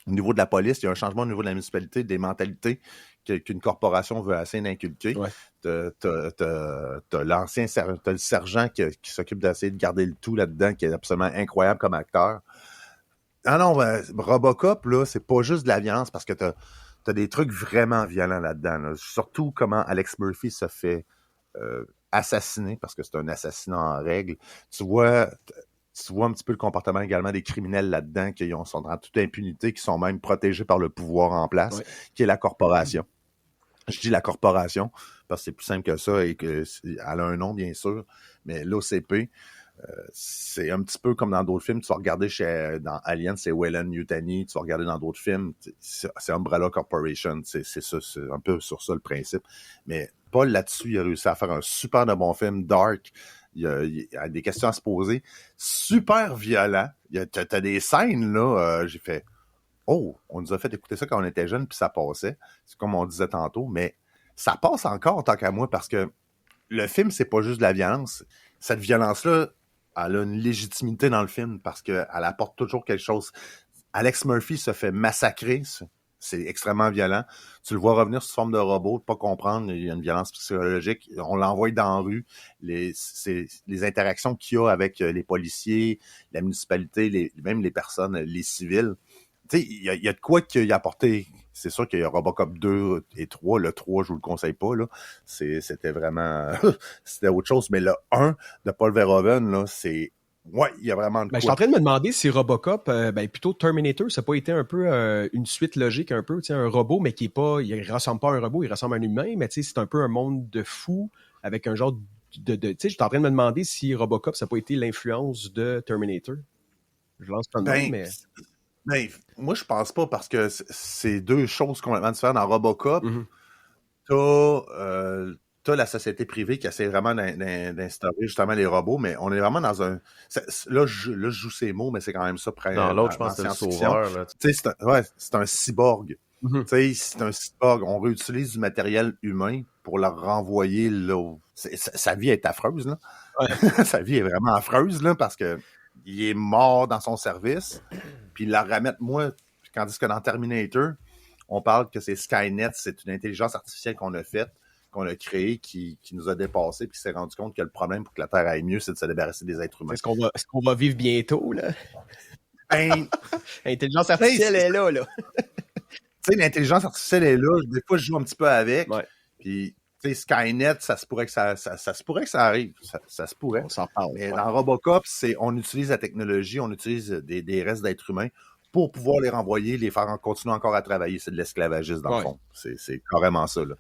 au niveau de la police, il y a un changement au niveau de la municipalité, des mentalités qu'une corporation veut assez d'inculquer. Ouais. T'as le sergent qui s'occupe d'essayer de garder le tout là-dedans, qui est absolument incroyable comme acteur. Ah non, Robocop, là, c'est pas juste de la violence, parce que t'as des trucs vraiment violents là-dedans. Là. Surtout comment Alex Murphy se fait assassiner, parce que c'est un assassinat en règle. Tu vois un petit peu le comportement également des criminels là-dedans, qui sont dans toute impunité, qui sont même protégés par le pouvoir en place, qui est la corporation. Je dis la corporation, parce que c'est plus simple que ça, et qu'elle a un nom, bien sûr, mais l'OCP, c'est un petit peu comme dans d'autres films. Tu vas regarder dans Alien, c'est Weyland Yutani. Tu vas regarder dans d'autres films, c'est Umbrella Corporation. C'est un peu sur ça le principe. Mais Paul, là-dessus, il a réussi à faire un super de bon film, dark. Il y a des questions à se poser. Super violent. T'as des scènes, là, j'ai fait « Oh, on nous a fait écouter ça quand on était jeunes, puis ça passait. » C'est comme on disait tantôt, mais ça passe encore tant qu'à moi, parce que le film, c'est pas juste de la violence. Cette violence-là, elle a une légitimité dans le film parce qu'elle apporte toujours quelque chose. Alex Murphy se fait massacrer. C'est extrêmement violent. Tu le vois revenir sous forme de robot, pas comprendre, il y a une violence psychologique. On l'envoie dans la rue. Les interactions qu'il y a avec les policiers, la municipalité, même les personnes, les civils. Tu sais, il y a de quoi qu'il a apporté. C'est sûr qu'il y a Robocop 2 et 3. Le 3, je vous le conseille pas, là. C'était vraiment... c'était autre chose. Mais le 1 de Paul Verhoeven, là, c'est... Ouais, il y a vraiment de quoi. Je suis en train de me demander si Robocop, plutôt Terminator, ça n'a pas été un peu une suite logique, un peu, tu sais, un robot, mais qui est pas... Il ressemble pas à un robot, il ressemble à un humain, mais tu sais, c'est un peu un monde de fou avec un genre de tu sais, je suis en train de me demander si Robocop, ça n'a pas été l'influence de Terminator. Je lance pas de nom, mais... Ben, moi, je pense pas, parce que c'est deux choses complètement différentes. Dans Robocop, t'as la société privée qui essaie vraiment d'instaurer justement les robots, mais on est vraiment dans un... Là, je joue ces mots, mais c'est quand même ça. Dans l'autre, je pense que c'est le sauveur. C'est un cyborg. C'est un cyborg. On réutilise du matériel humain pour le renvoyer là. Sa vie est affreuse, là. Ouais. Sa vie est vraiment affreuse, là, parce que il est mort dans son service, puis il la remettre, tandis que dans Terminator, on parle que c'est Skynet, c'est une intelligence artificielle qu'on a faite, qu'on a créée, qui nous a dépassés, puis qui s'est rendu compte que le problème pour que la Terre aille mieux, c'est de se débarrasser des êtres humains. Est-ce qu'on va vivre bientôt, là? L'intelligence artificielle est là. Tu sais, l'intelligence artificielle est là, des fois, je joue un petit peu avec, puis... Tu sais, Skynet, ça se pourrait que ça arrive. Ça se pourrait. On s'en parle. Mais dans Robocop, on utilise la technologie, on utilise des restes d'êtres humains pour pouvoir les renvoyer, les faire continuer encore à travailler. C'est de l'esclavagisme, dans le fond. C'est carrément ça, là.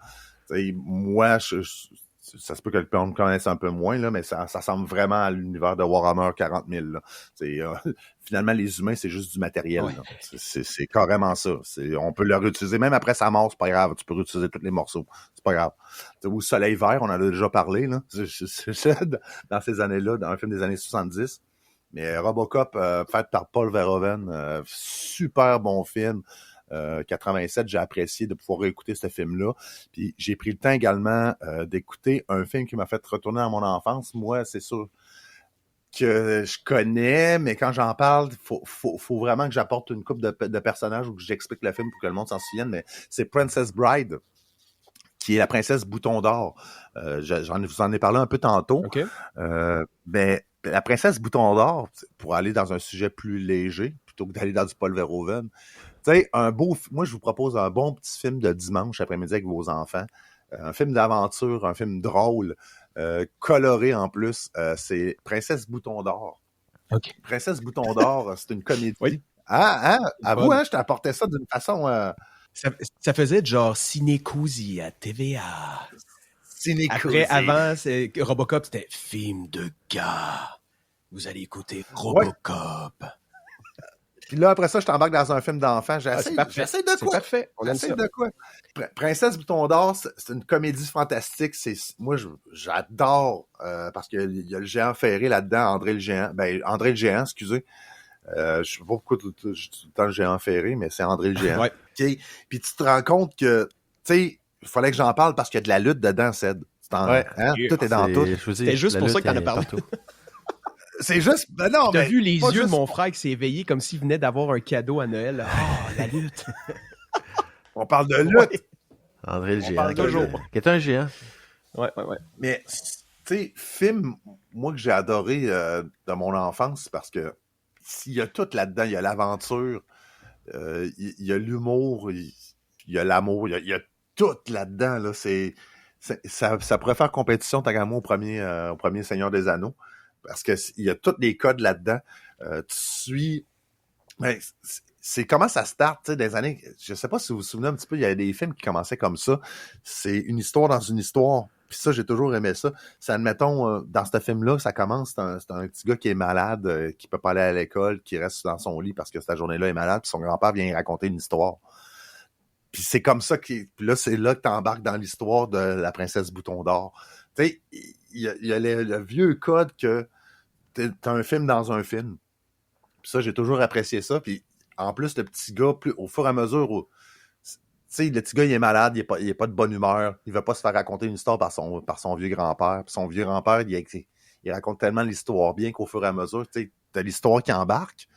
Tu sais, moi, ça se peut que le monde me connaisse un peu moins, là, mais ça ressemble vraiment à l'univers de Warhammer 40 000. Là. Finalement, les humains, c'est juste du matériel. Ouais. C'est carrément ça. On peut le réutiliser. Même après sa mort, c'est pas grave. Tu peux réutiliser tous les morceaux. C'est pas grave. Au Soleil Vert, on en a déjà parlé. Là. Dans ces années-là, dans un film des années 70, Mais Robocop, fait par Paul Verhoeven, super bon film. 87, j'ai apprécié de pouvoir réécouter ce film-là. Puis j'ai pris le temps également d'écouter un film qui m'a fait retourner à mon enfance. Moi, c'est sûr que je connais, mais quand j'en parle, faut vraiment que j'apporte une couple de personnages ou que j'explique le film pour que le monde s'en souvienne. Mais c'est Princess Bride, qui est la princesse Bouton d'Or. Vous en ai parlé un peu tantôt. OK. Mais la princesse Bouton d'Or, pour aller dans un sujet plus léger, plutôt que d'aller dans du Paul Verhoeven, tu sais, moi, je vous propose un bon petit film de dimanche après-midi avec vos enfants. Un film d'aventure, un film drôle, coloré en plus. C'est Princesse Bouton d'Or. OK. Princesse Bouton d'Or, c'est une comédie. Oui. À vous, je t'apportais ça d'une façon... Ça faisait genre Ciné-Cousi à TVA. Ciné-Cousi. Après, avant, Robocop, c'était film de gars. Vous allez écouter Robocop. Ouais. Puis là, après ça, je t'embarque dans un film d'enfant. J'essaie de quoi? C'est parfait. On J'essaie de quoi? Princesse Bouton d'Or, c'est une comédie fantastique. Moi, j'adore parce qu'il y a le géant ferré là-dedans, André le géant, excusez. Je sais pas pourquoi tout le temps le géant ferré, mais c'est André le géant. Ouais. Okay? Puis tu te rends compte que, tu sais, il fallait que j'en parle parce qu'il y a de la lutte dedans, Ced. Tout est dans tout. C'était juste pour ça que t'en as parlé. C'est juste... Ben non, t'as vu les yeux de mon frère qui s'est éveillé comme s'il venait d'avoir un cadeau à Noël. Oh, la lutte! On parle de lutte! Ouais. André le géant. Qui est un géant. Ouais. Mais, tu sais, film, moi, que j'ai adoré de mon enfance, parce que s'il y a tout là-dedans, il y a l'aventure, il y a l'humour, il y a l'amour, il y a tout là-dedans, là. Ça pourrait faire compétition, tant qu'à moi, au premier Seigneur des Anneaux. Parce qu'il y a tous les codes là-dedans. Tu suis... Ben, c'est comment ça start, tu sais, des années... Je sais pas si vous vous souvenez un petit peu, il y a des films qui commençaient comme ça. C'est une histoire dans une histoire. Puis ça, j'ai toujours aimé ça. C'est, admettons, dans ce film-là, ça commence, c'est un petit gars qui est malade, qui peut pas aller à l'école, qui reste dans son lit parce que cette journée-là est malade, puis son grand-père vient y raconter une histoire. Puis c'est comme ça puis là, c'est là que t'embarques dans l'histoire de la princesse Bouton d'Or. Tu sais, il y a le vieux code que t'as un film dans un film. Puis ça, j'ai toujours apprécié ça. Puis en plus, le petit gars, au fur et à mesure où... Tu sais, le petit gars, il est malade, il est pas de bonne humeur. Il veut pas se faire raconter une histoire par son vieux grand-père. Puis son vieux grand-père, il raconte tellement l'histoire bien qu'au fur et à mesure, tu sais, t'as l'histoire qui embarque.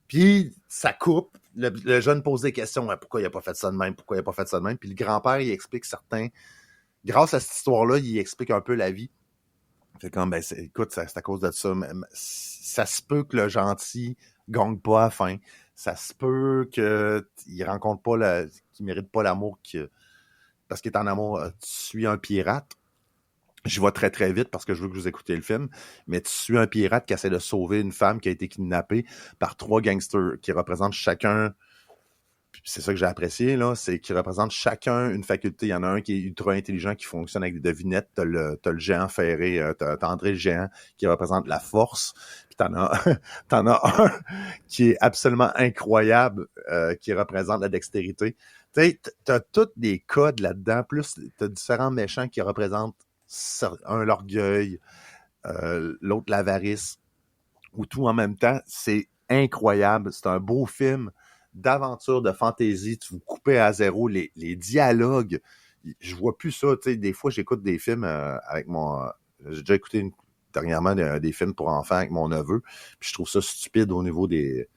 Puis ça coupe. Le jeune pose des questions. Pourquoi il a pas fait ça de même? Pourquoi il a pas fait ça de même? Puis le grand-père, il explique certains... Grâce à cette histoire-là, il explique un peu la vie. Fait comme, écoute, c'est à cause de ça. Ça se peut que le gentil gagne pas à la fin. Ça se peut qu'il rencontre pas qu'il mérite pas l'amour parce qu'il est en amour. Tu suis un pirate. Je vais très très vite parce que je veux que vous écoutiez le film. Mais tu suis un pirate qui essaie de sauver une femme qui a été kidnappée par 3 gangsters qui représentent chacun. C'est ça que j'ai apprécié, là, c'est qu'ils représentent chacun une faculté. Il y en a un qui est ultra intelligent, qui fonctionne avec des devinettes. T'as le géant ferré, t'as André le géant, qui représente la force. Puis t'en as un qui est absolument incroyable, qui représente la dextérité. Tu sais, t'as tous des codes là-dedans, plus t'as différents méchants qui représentent un l'orgueil, l'autre l'avarice, ou tout en même temps. C'est incroyable. C'est un beau film d'aventure, de fantaisie, tu vous coupez à zéro les dialogues. Je vois plus ça, tu sais, des fois j'écoute des films avec j'ai déjà écouté dernièrement des films pour enfants avec mon neveu, puis je trouve ça stupide au niveau des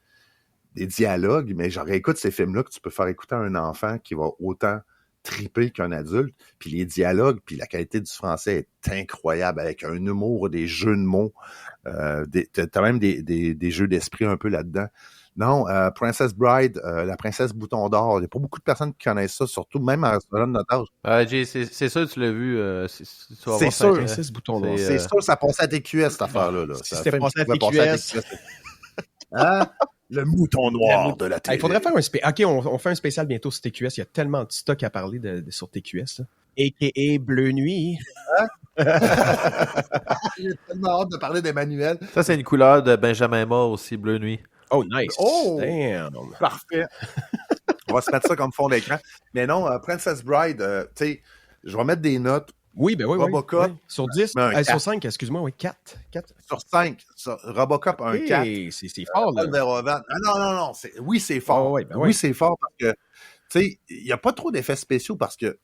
dialogues, mais je réécoute ces films-là que tu peux faire écouter à un enfant qui va autant triper qu'un adulte, puis les dialogues, puis la qualité du français est incroyable, avec un humour, des jeux de mots, t'as même des jeux d'esprit un peu là-dedans. Non, Princess Bride, la princesse Bouton d'Or, il n'y a pas beaucoup de personnes qui connaissent ça, surtout même à ce de notre âge. C'est sûr, tu l'as vu. C'est sûr. Princesse Bouton d'Or. C'est sûr, ça passait à TQS, cette affaire-là. Là. Si c'était passé à TQS. Hein? Le mouton noir de la télé. Il faudrait faire un spécial. OK, on fait un spécial bientôt sur TQS. Il y a tellement de stock à parler sur TQS. Là. A.K.A. Bleu Nuit. Hein? J'ai tellement hâte de parler d'Emmanuel. Ça, c'est une couleur de Benjamin Mort aussi, Bleu Nuit. Oh, nice. Oh! Damn. Parfait. On va se mettre ça comme fond d'écran. Mais non, Princess Bride, tu sais, je vais mettre des notes. Oui, ben oui, Robocop, oui. Sur 10, sur 5, excuse-moi, oui, 4. Sur 5, Robocop, un 4. C'est fort, là. Verhoeven. Non. Oui, c'est fort. Oh, oui, ben oui, c'est fort parce que, tu sais, il n'y a pas trop d'effets spéciaux parce que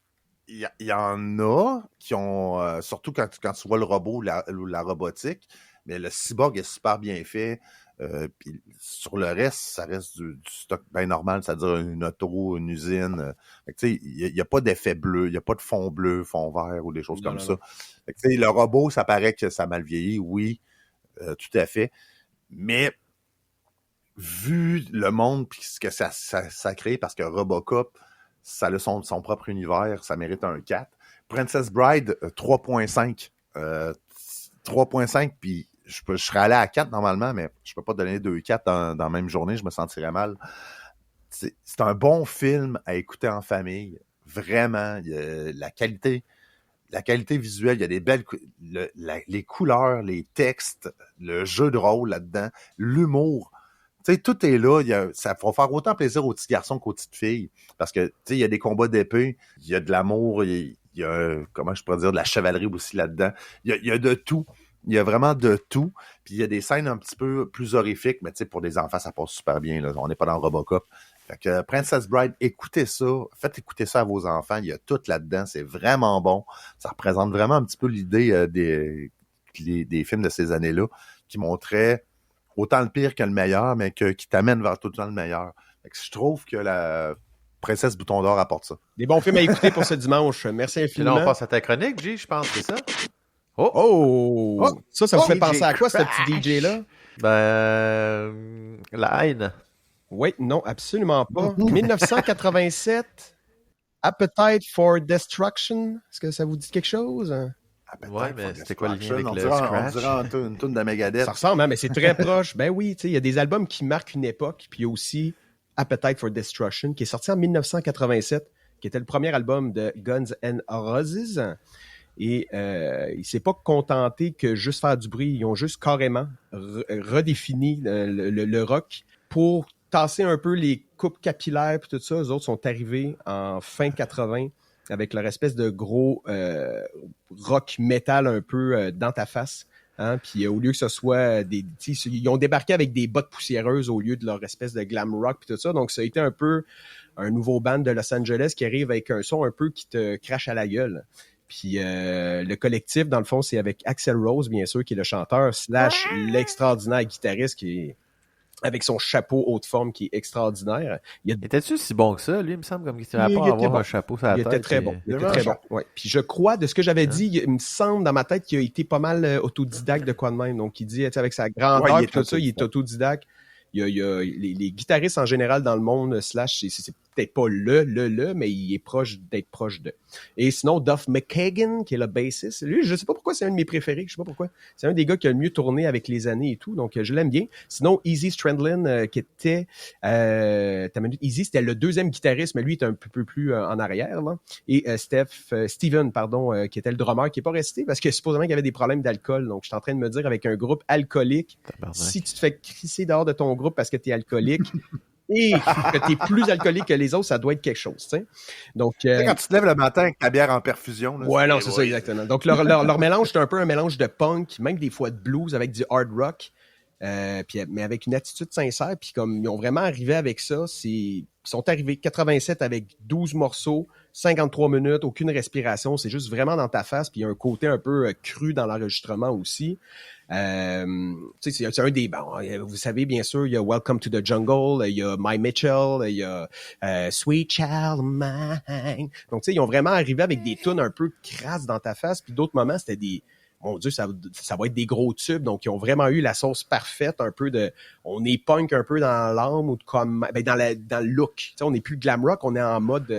il y en a qui ont, surtout quand tu vois le robot ou la robotique, mais le cyborg est super bien fait. Puis sur le reste, ça reste du stock bien normal, c'est-à-dire une auto, une usine. Tu sais, il n'y a pas d'effet bleu, il n'y a pas de fond bleu, fond vert ou des choses comme ça. Tu sais, le robot, ça paraît que ça a mal vieilli, oui, tout à fait. Mais vu le monde et ce que ça crée, parce que Robocop, ça a son propre univers, ça mérite un 4. Princess Bride, 3.5. 3.5, puis je serais allé à 4 normalement, mais je peux pas donner 2-4 dans la même journée, je me sentirais mal. C'est un bon film à écouter en famille. Vraiment, la qualité visuelle, il y a des belles... les couleurs, les textes, le jeu de rôle là-dedans, l'humour. Tu sais, tout est là. Ça va faire autant plaisir aux petits garçons qu'aux petites filles. Parce que, tu sais, il y a des combats d'épée, il y a de l'amour, il y a, comment je pourrais dire, de la chevalerie aussi là-dedans. Il y a de tout. Il y a vraiment de tout. Puis il y a des scènes un petit peu plus horrifiques, mais tu sais, pour des enfants, ça passe super bien, là. On n'est pas dans Robocop. Fait que Princess Bride, écoutez ça. Faites écouter ça à vos enfants. Il y a tout là-dedans. C'est vraiment bon. Ça représente vraiment un petit peu l'idée des films de ces années-là qui montraient autant le pire que le meilleur, mais qui t'amène vers tout le temps le meilleur. Fait que je trouve que la Princesse Bouton d'Or apporte ça. Des bons films à écouter pour ce dimanche. Merci infiniment. Et là, on passe à ta chronique, J, je pense, c'est ça? Ça vous fait penser à quoi, ce petit DJ-là? La haine. Oui, non, absolument pas. 1987, Appetite for Destruction. Est-ce que ça vous dit quelque chose? Ouais, mais c'était quoi le lien avec on le Scratch? Scratch? On dirait une toune de Megadeth. Ça ressemble, hein, mais c'est très proche. Ben oui, tu sais, il y a des albums qui marquent une époque, puis il y a aussi Appetite for Destruction, qui est sorti en 1987, qui était le premier album de Guns N' Roses. Et il s'est pas contenté que juste faire du bruit. Ils ont juste carrément redéfini le rock pour tasser un peu les coupes capillaires et tout ça. Eux autres sont arrivés en fin 80 avec leur espèce de gros rock metal un peu dans ta face. Hein? Puis au lieu que ce soit ils ont débarqué avec des bottes poussiéreuses au lieu de leur espèce de glam rock et tout ça. Donc ça a été un peu un nouveau band de Los Angeles qui arrive avec un son un peu qui te crache à la gueule. Puis le collectif, dans le fond, c'est avec Axl Rose, bien sûr, qui est le chanteur, / l'extraordinaire guitariste qui est avec son chapeau haute forme qui est extraordinaire. Était-tu si bon que ça? Lui, il me semble comme qu'il ne pas avoir un chapeau sur la tête. Il était très bon. Il était très bon. Ouais. Puis je crois, de ce que j'avais dit, il me semble dans ma tête qu'il a été pas mal autodidacte de quoi de même. Donc il dit, avec sa grandeur et tout ça, il est autodidacte. Il y a les guitaristes en général dans le monde, / c'est peut-être pas mais il est proche d'être proche d'eux. Et sinon, Duff McKagan, qui est le bassiste, lui, je sais pas pourquoi, c'est un de mes préférés, je sais pas pourquoi. C'est un des gars qui a le mieux tourné avec les années et tout, donc je l'aime bien. Sinon, Easy Stradlin, qui était... Easy, c'était le deuxième guitariste, mais lui, il est un peu plus en arrière, là. Et Steven, qui était le drummer, qui est pas resté, parce que supposément qu'il y avait des problèmes d'alcool, donc je suis en train de me dire, avec un groupe alcoolique, si tu te fais crisser dehors de ton groupe parce que t'es alcoolique... et que t'es plus alcoolique que les autres, ça doit être quelque chose, tu sais. Donc, quand tu te lèves le matin avec ta bière en perfusion. Là, ouais, non, c'est ça, exactement. Donc, leur mélange, c'est un peu un mélange de punk, même des fois de blues avec du hard rock, mais avec une attitude sincère. Puis comme ils ont vraiment arrivé avec ça, ils sont arrivés 87 avec 12 morceaux, 53 minutes, aucune respiration. C'est juste vraiment dans ta face. Puis il y a un côté un peu cru dans l'enregistrement aussi. C'est un des... Bon, vous savez, bien sûr, il y a Welcome to the Jungle, il y a My Mitchell, il y a Sweet Child of Mine. Donc, ils ont vraiment arrivé avec des tunes un peu crasses dans ta face. Puis d'autres moments, c'était des... Mon Dieu, ça va être des gros tubes. Donc, ils ont vraiment eu la sauce parfaite, un peu de... On est punk un peu dans l'âme ou comme dans le look. On n'est plus glam rock, on est en mode...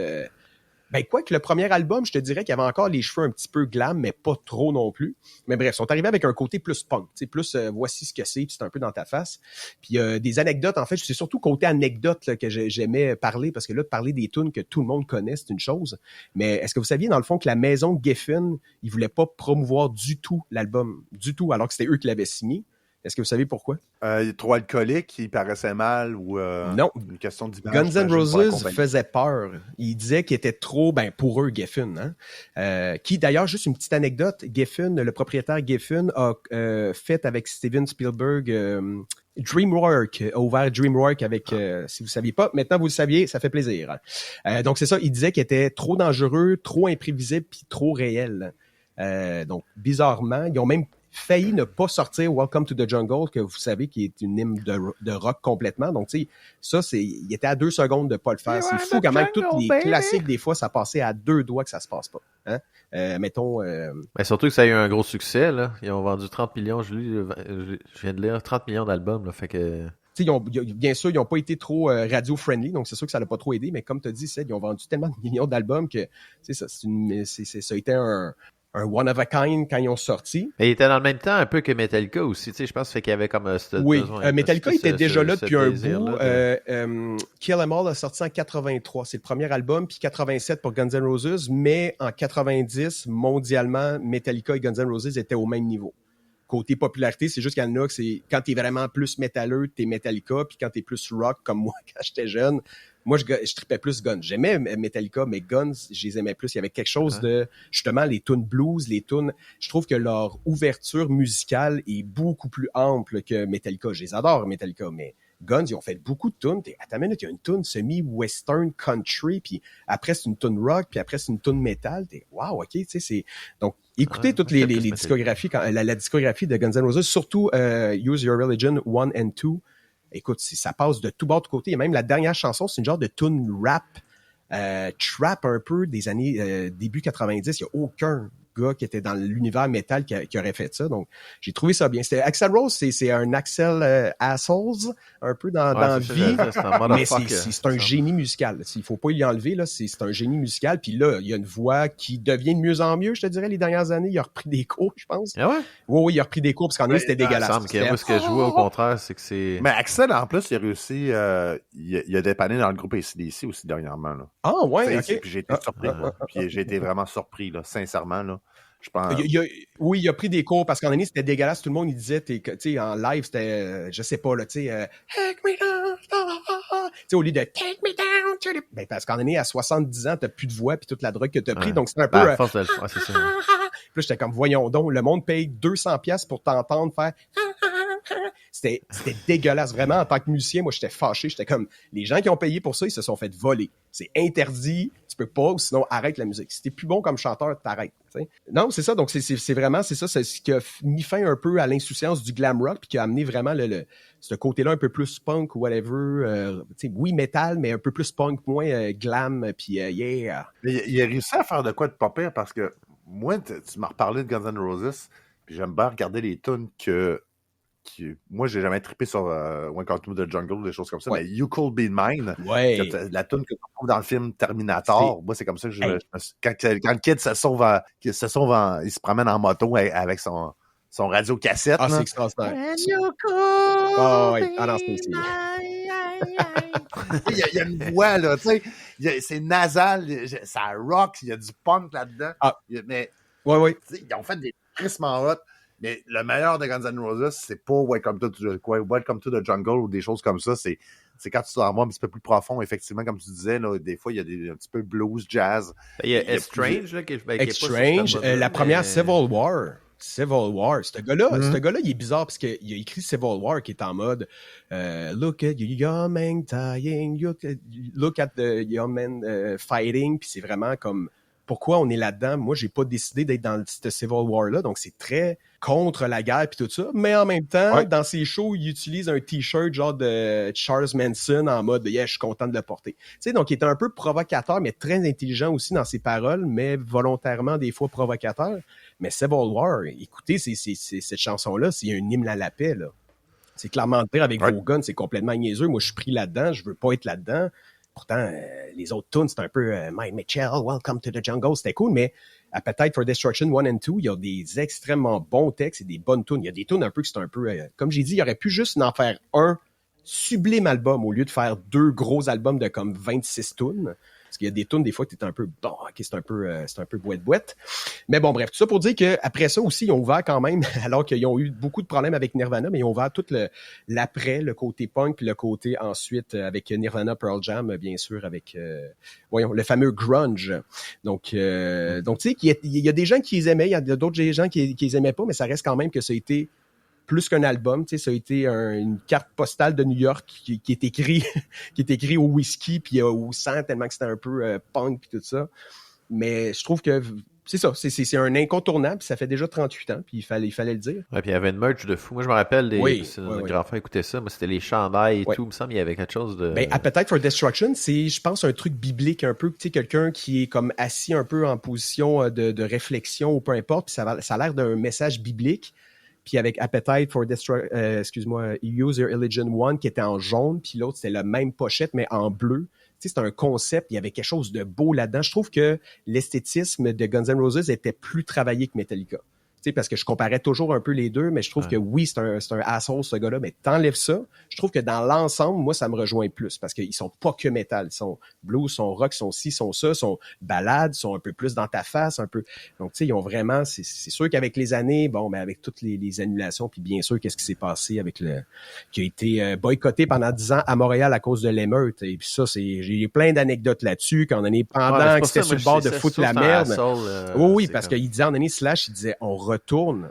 quoi que le premier album, je te dirais qu'il y avait encore les cheveux un petit peu glam, mais pas trop non plus. Mais bref, ils sont arrivés avec un côté plus punk, plus voici ce que c'est, puis c'est un peu dans ta face. Puis des anecdotes, en fait, c'est surtout côté anecdote là, que j'aimais parler, parce que là, de parler des tunes que tout le monde connaît, c'est une chose. Mais est-ce que vous saviez, dans le fond, que la maison Geffen, ils voulaient pas promouvoir du tout l'album, du tout, alors que c'était eux qui l'avaient signé. Est-ce que vous savez pourquoi? Il est trop alcoolique, il paraissait mal ou Non. une question d'image. Guns N' Roses faisait peur. Il disait qu'il était trop, pour eux, Geffen. Hein? Qui, d'ailleurs, juste une petite anecdote, Geffen, le propriétaire Geffen, a fait avec Steven Spielberg DreamWorks, a ouvert DreamWorks avec, si vous ne saviez pas, maintenant vous le saviez, ça fait plaisir. Donc c'est ça, il disait qu'il était trop dangereux, trop imprévisible, puis trop réel. Donc, bizarrement, ils ont même failli ne pas sortir Welcome to the Jungle, que vous savez qui est une hymne de rock complètement. Donc, tu sais, ça, il était à 2 secondes de pas le faire. C'est fou quand même, tous les classiques, des fois, ça passait à 2 doigts que ça se passe pas. Hein? Mettons... Mais surtout que ça a eu un gros succès, là. Ils ont vendu 30 millions, je viens de lire 30 millions d'albums, là, fait que... Bien sûr, ils n'ont pas été trop radio-friendly, donc c'est sûr que ça n'a pas trop aidé, mais comme tu as dit, Ced, ils ont vendu tellement de millions d'albums que ça a été un one of a kind quand ils ont sorti. Et il était dans le même temps un peu que Metallica aussi, tu sais, je pense qu'il y avait comme Metallica était déjà là depuis un bout. Kill 'Em All a sorti en 83, c'est le premier album, puis 87 pour Guns N' Roses, mais en 90, mondialement, Metallica et Guns N' Roses étaient au même niveau. Côté popularité, c'est juste qu'il y en a que c'est quand t'es vraiment plus métalleux, t'es Metallica, puis quand t'es plus rock, comme moi quand j'étais jeune, moi je tripais plus Guns. J'aimais Metallica, mais Guns, je les aimais plus. Il y avait quelque chose de, justement, les tunes blues, les tunes, je trouve que leur ouverture musicale est beaucoup plus ample que Metallica. Je les adore, Metallica, mais Guns, ils ont fait beaucoup de tunes. Attends une minute, il y a une tune semi-western country, puis après c'est une tune rock, puis après c'est une tune metal. Wow, ok, tu sais, c'est... Donc, écoutez toutes les discographies, la discographie de Guns N' Roses, surtout Use Your Religion 1 and 2. Écoute, ça passe de tout bord de côté. Et même la dernière chanson, c'est une genre de tune rap, trap un peu des années début 90. Il n'y a aucun gars qui était dans l'univers métal qui aurait fait ça. Donc, j'ai trouvé ça bien. Axl Rose, c'est un Axl Assholes, un peu dans vie. Mais c'est un génie musical. Il ne faut pas y enlever. Là. C'est un génie musical. Puis là, il y a une voix qui devient de mieux en mieux, je te dirais, les dernières années. Il a repris des cours, je pense. Ah ouais? Oui, il a repris des cours parce qu'en c'était dégueulasse. Il me semble moi, ce que je vois, au contraire, c'est que c'est... Mais Axl, en plus, il a réussi... il a dépanné dans le groupe AC/DC aussi dernièrement. Là. Ah ouais, ok. Puis j'ai été surpris. Puis j'ai été vraiment surpris, là, sincèrement. Là. Je pense... Oui, il a pris des cours parce qu'en année, c'était dégueulasse. Tout le monde, il disait, tu sais, en live, c'était, je sais pas, là, tu sais, Take me down, tu sais, au lieu de Take me down, to the... parce qu'en année, à 70 ans, t'as plus de voix puis toute la drogue que t'as pris, donc c'est un peu... à force de... c'est ça. Puis j'étais comme, voyons donc, le monde paye 200$ pour t'entendre faire... C'était dégueulasse, vraiment, en tant que musicien. Moi, j'étais fâché. J'étais comme, les gens qui ont payé pour ça, ils se sont fait voler. C'est interdit, tu peux pas, ou sinon, arrête la musique. Si t'es plus bon comme chanteur, t'arrêtes. T'sais. Non, c'est ça. Donc, c'est vraiment, c'est ça, c'est ce qui a mis fin un peu à l'insouciance du glam rock, puis qui a amené vraiment ce côté-là un peu plus punk ou whatever. Oui, metal, mais un peu plus punk, moins glam, puis yeah. Il a réussi à faire de quoi de pas pire, parce que moi, tu m'as reparlé de Guns N' Roses, puis j'aime bien regarder les tunes moi, j'ai jamais trippé sur Welcome to the Jungle, des choses comme ça, mais You Could Be Mine, la tune que tu trouves dans le film Terminator, moi, c'est comme ça que quand le kid se sauve, il se promène en moto avec son radio-cassette. Ah, c'est extraordinaire. Non, il y a une voix, là, tu sais, c'est nasal, ça rock, il y a du punk là-dedans. Mais, ils ont fait des tristement hot. Mais le meilleur de Guns N' Roses, c'est pas Welcome to the Jungle ou des choses comme ça. C'est quand tu t'en vas un petit peu plus profond, effectivement, comme tu disais, là, des fois, il y a un petit peu blues, jazz. Il y a Estrange, là, qui est Estrange, la première Civil War. Ce gars-là, il est bizarre parce qu'il a écrit Civil War qui est en mode Look at you young men dying, look at the young men fighting, puis c'est vraiment comme pourquoi on est là-dedans. Moi, j'ai pas décidé d'être dans ce Civil War-là, donc c'est très contre la guerre puis tout ça, mais en même temps, dans ses shows, il utilise un t-shirt genre de Charles Manson en mode yeah, je suis content de le porter. Tu sais, donc il est un peu provocateur, mais très intelligent aussi dans ses paroles, mais volontairement des fois provocateur. Mais Civil War, écoutez, cette chanson-là, c'est un hymne à la paix, là. C'est clairement de dire avec vos guns, c'est complètement niaiseux. Moi, je suis pris là-dedans, je veux pas être là-dedans. Pourtant, les autres tunes, c'est un peu My Mitchell, Welcome to the Jungle, c'était cool, mais Appetite for Destruction 1 and 2, il y a des extrêmement bons textes et des bonnes tunes. Il y a des tunes un peu que c'est un peu... comme j'ai dit, il aurait pu juste en faire un sublime album au lieu de faire 2 gros albums de comme 26 tunes. Parce qu'il y a des tunes, des fois, t'es un peu, bon, ok, c'est un peu boîte-boîte. Mais bon, bref, tout ça pour dire qu'après ça aussi, ils ont ouvert quand même, alors qu'ils ont eu beaucoup de problèmes avec Nirvana, mais ils ont ouvert tout l'après, le côté punk, puis le côté ensuite avec Nirvana, Pearl Jam, bien sûr, avec, le fameux grunge. Donc tu sais, il y a des gens qui les aimaient, il y a d'autres gens qui les aimaient pas, mais ça reste quand même que ça a été plus qu'un album, tu sais, ça a été une carte postale de New York qui est écrit qui est écrit au whisky puis au sang, tellement que c'était un peu punk puis tout ça. Mais je trouve que c'est ça, c'est un incontournable, puis ça fait déjà 38 ans, puis il fallait le dire. Ouais, puis il y avait une merch de fou. Moi, je me rappelle, notre grand-frère écoutait ça, moi, c'était les chandails et tout, il me semble, il y avait quelque chose de... Ben, Appetite for Destruction, c'est, je pense, un truc biblique un peu, tu sais, quelqu'un qui est comme assis un peu en position de réflexion ou peu importe, puis ça a l'air d'un message biblique. Puis avec Appetite for Destruction, Use Your Religion One, qui était en jaune, puis l'autre, c'était la même pochette, mais en bleu. Tu sais, c'est un concept, il y avait quelque chose de beau là-dedans. Je trouve que l'esthétisme de Guns N' Roses était plus travaillé que Metallica. Tu sais, parce que je comparais toujours un peu les deux, mais je trouve que oui, c'est un asshole, ce gars-là, mais t'enlèves ça. Je trouve que dans l'ensemble, moi, ça me rejoint plus, parce qu'ils sont pas que métal. Ils sont blues, sont rock, sont ci, sont ça, sont ballades, sont un peu plus dans ta face, un peu. Donc, tu sais, ils ont vraiment, c'est sûr qu'avec les années, bon, mais avec toutes les annulations, puis bien sûr, qu'est-ce qui s'est passé avec qui a été boycotté pendant 10 ans à Montréal à cause de l'émeute. Et puis ça, j'ai plein d'anecdotes là-dessus, qu'en année, pendant que c'était sur le bord de foutre la merde. Oui, parce qu'il disait, en année Slash, il disait, on retourne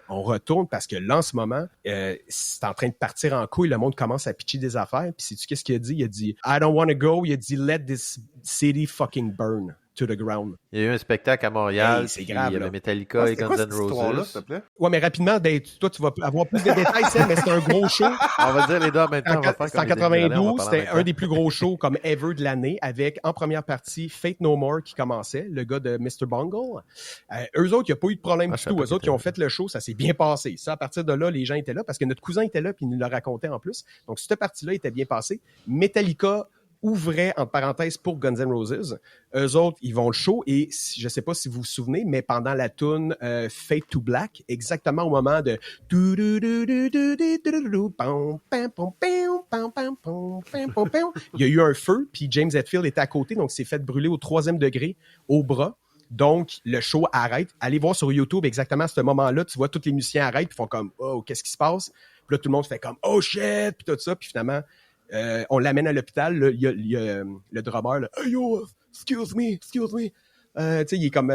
parce que là, en ce moment, c'est en train de partir en couille, le monde commence à pitcher des affaires, puis sais-tu qu'est-ce qu'il a dit? Il a dit « I don't want to go », il a dit « Let this city fucking burn to the ground ». Il y a eu un spectacle à Montréal, c'est grave, il y avait Metallica et Guns N' Roses. S'il te plaît? Ouais, mais rapidement, toi, tu vas avoir plus de détails, mais c'est un gros show. On va dire les deux en même temps. C'est en 92, c'était un des plus gros shows comme ever de l'année, avec en première partie Faith No More qui commençait, le gars de Mr. Bungle. Eux autres, il n'y a pas eu de problème du tout. Eux autres qui ont fait le show, ça s'est bien passé. Ça, à partir de là, les gens étaient là parce que notre cousin était là puis il nous le racontait en plus. Donc, cette partie-là était bien passée. Metallica ouvrait, entre parenthèses, pour Guns N' Roses. Eux autres, ils vont le show et je sais pas si vous vous souvenez, mais pendant la tune Fade to Black, exactement au moment de il y a eu un feu, puis James Hetfield était à côté, donc c'est fait brûler au 3e degré au bras. Donc, le show arrête. Allez voir sur YouTube exactement à ce moment-là. Tu vois, tous les musiciens arrêtent puis font comme « Oh, qu'est-ce qui se passe? » Puis là, tout le monde fait comme « Oh shit! » Puis tout ça. Puis finalement, on l'amène à l'hôpital. Là, il y a le drummer, là, « Hey yo, excuse me. » Tu sais, il est comme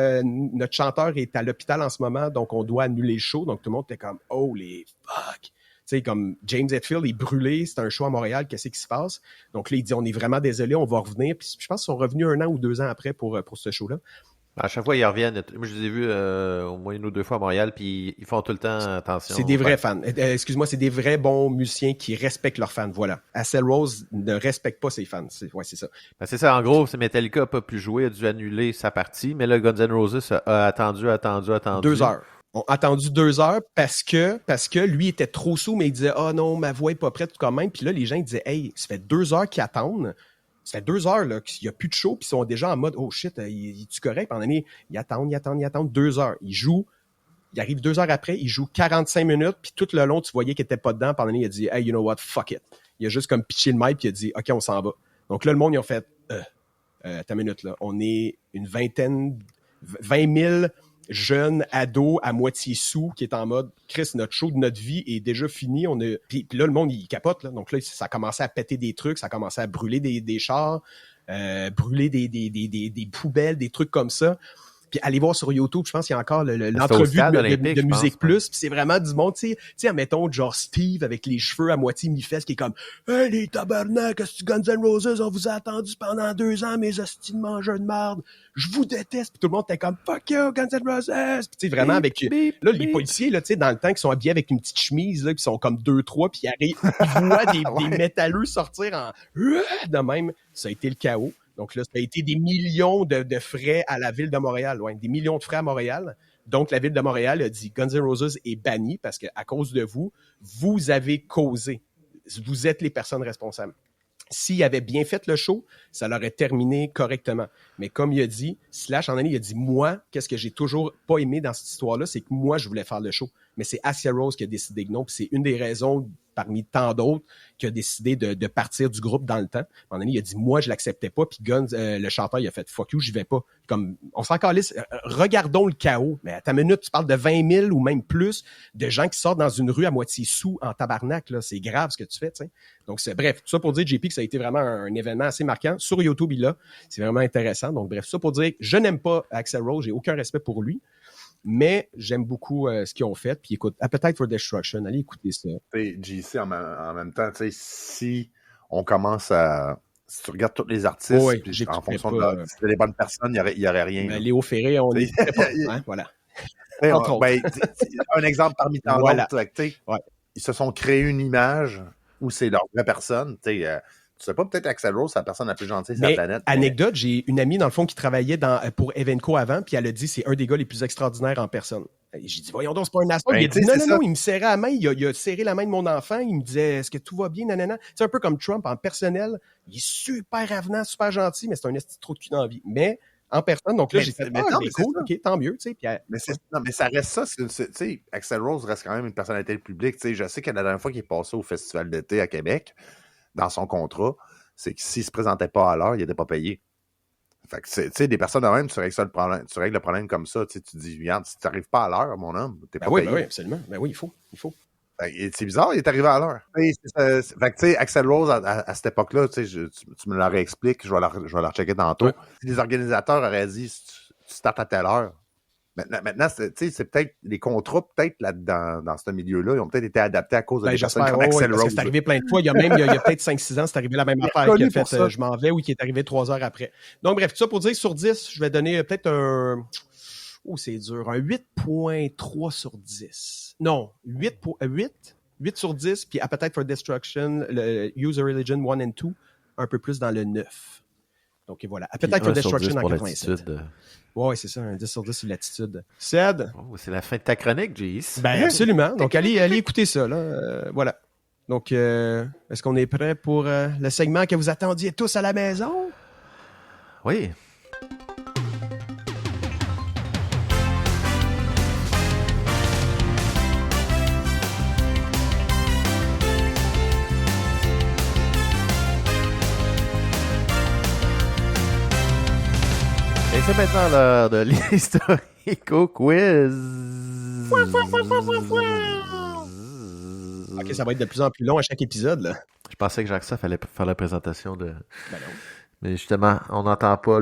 notre chanteur est à l'hôpital en ce moment, donc on doit annuler le show. Donc tout le monde était comme « Holy fuck! » Tu sais, comme James Hetfield est brûlé, c'est un show à Montréal, qu'est-ce qui se passe? Donc là, il dit « On est vraiment désolé, on va revenir. » Puis je pense qu'ils sont revenus 1 an ou 2 ans après pour ce show-là. À chaque fois, ils reviennent. Moi, je les ai vus au moins 1 ou 2 fois à Montréal, puis ils font tout le temps attention. C'est des vrais fans. Excuse-moi, c'est des vrais bons musiciens qui respectent leurs fans. Voilà. Axl Rose ne respecte pas ses fans. C'est ça. Ben, c'est ça. En gros, Metallica n'a pas pu jouer, a dû annuler sa partie, mais là, Guns N' Roses a attendu. 2 heures. On a attendu 2 heures parce que lui était trop sous, mais il disait « Ah non, ma voix est pas prête quand même. » Puis là, les gens ils disaient « Hey, ça fait 2 heures qu'ils attendent. » Ça fait 2 heures là, qu'il n'y a plus de show, puis ils sont déjà en mode « Oh shit, il est-tu correct? » Pendant l'année, ils attendent 2 heures. Ils jouent, il arrive 2 heures après, il joue 45 minutes, puis tout le long, tu voyais qu'il n'était pas dedans. Pendant l'année, il a dit « Hey, you know what? Fuck it. » Il a juste comme pitché le mic, puis il a dit « OK, on s'en va. » Donc là, le monde, ils ont fait ta minute, là. On est une 20 000 jeunes ados à moitié sous qui est en mode Chris, notre show de notre vie est déjà fini. Puis là, le monde, il capote. Là. Donc là, ça a commencé à péter des trucs, ça a commencé à brûler des chars, brûler des poubelles, des trucs comme ça. Puis allez voir sur YouTube, je pense qu'il y a encore l'entrevue de Musique Plus. Puis c'est vraiment du monde, tu sais, admettons, genre Steve avec les cheveux à moitié mi-fesse qui est comme « Hey, les tabarnak, Guns N' Roses, on vous a attendu pendant 2 ans, mes hosties de mangeurs de marde. Je vous déteste. » Puis tout le monde était comme « Fuck you, Guns N' Roses. » Puis tu sais, vraiment avec... Là, les policiers, là, tu sais, dans le temps, qui sont habillés avec une petite chemise, là, qui sont comme 2-3, puis ils voient des métalleux sortir en... de même. Ça a été le chaos. Donc là, ça a été des millions de frais à la Ville de Montréal, des millions de frais à Montréal. Donc, la Ville de Montréal a dit « Guns N' Roses est banni parce qu'à cause de vous, vous avez causé. Vous êtes les personnes responsables. » S'il avait bien fait le show, ça l'aurait terminé correctement. Mais comme il a dit, Slash, en année, il a dit « Moi, qu'est-ce que j'ai toujours pas aimé dans cette histoire-là, c'est que moi, je voulais faire le show. mais c'est Axl Rose qui a décidé que non, puis c'est une des raisons parmi tant d'autres qui a décidé de partir du groupe dans le temps. À un moment donné, il a dit, moi, je l'acceptais pas, puis Guns, le chanteur, il a fait, fuck you, j'y vais pas. Comme, on s'en calisse, regardons le chaos. Mais à ta minute, tu parles de 20 000 ou même plus de gens qui sortent dans une rue à moitié sous en tabarnak, là. C'est grave ce que tu fais, tu sais. Donc, bref, tout ça pour dire, JP, que ça a été vraiment un événement assez marquant. Sur YouTube, il l'a. C'est vraiment intéressant. Donc, bref, tout ça pour dire, je n'aime pas Axl Rose, j'ai aucun respect pour lui. Mais j'aime beaucoup ce qu'ils ont fait. Puis écoute, Appetite for Destruction, allez écouter ça. JC, en même temps, tu sais, si on commence à... Si tu regardes tous les artistes, en fonction de si c'était les bonnes personnes, il n'y aurait rien. Ben, Léo Ferré, on est pas, hein, voilà. Un exemple parmi tant d'autres. Ils se sont créés une image où c'est leur vraie personne. Tu sais pas, peut-être Axl Rose, c'est la personne la plus gentille sur la planète. Anecdote, j'ai une amie, dans le fond, qui travaillait pour Evenco avant, puis elle a dit c'est un des gars les plus extraordinaires en personne. J'ai dit, voyons donc, c'est pas un assaut. Il a dit, non, il me serrait la main, il a serré la main de mon enfant, il me disait, est-ce que tout va bien, nanana. C'est un peu comme Trump, en personnel, il est super avenant, super gentil, mais c'est un esti trop de cul dans la vie. Mais en personne, donc là, j'ai fait, cool, ok, tant mieux, tu sais. Mais ça reste ça, tu sais, Axl Rose reste quand même une personnalité publique, tu sais, je sais que la dernière fois qu'il est passé au Festival d'été à Québec, dans son contrat, c'est que s'il se présentait pas à l'heure, il n'était pas payé. Fait que, tu sais, des personnes de même, tu règles le problème comme ça. Tu dis, regarde, si tu n'arrives pas à l'heure, mon homme, t'es pas payé. Oui, absolument. Ben oui, il faut. C'est bizarre, il est arrivé à l'heure. Fait que, tu sais, Axl Rose, à cette époque-là, tu me la réexpliques, je vais la rechecker tantôt. Si les organisateurs auraient dit, tu startes à telle heure, maintenant, c'est peut-être les contrats, peut-être dans ce milieu-là, ils ont peut-être été adaptés à cause de des personnes comme Axl Rose. C'est arrivé plein de fois. Il y a peut-être 5-6 ans, c'est arrivé la même affaire qui a fait je m'en vais ou qui est arrivé 3 heures après. Donc, bref, tout ça pour dire sur 10, je vais donner peut-être un... Oh, c'est dur. Un 8.3 sur 10. Non, 8 sur 10, puis Appetite for Destruction, le Use a Religion 1 and 2, un peu plus dans le 9. Donc, et voilà. Appetite for Destruction en 87. Oui, c'est ça, un 10 sur 10 sur l'attitude. Ced. Oh, c'est la fin de ta chronique, Jace. Ben, absolument. Donc, allez écouter ça, là. Voilà. Donc, est-ce qu'on est prêt pour le segment que vous attendiez tous à la maison? Oui. Et c'est maintenant l'heure de l'Historico Quiz. Ok, ça va être de plus en plus long à chaque épisode, là. Je pensais que Jacques fallait faire la présentation de... Ben non. Mais justement, on n'entend pas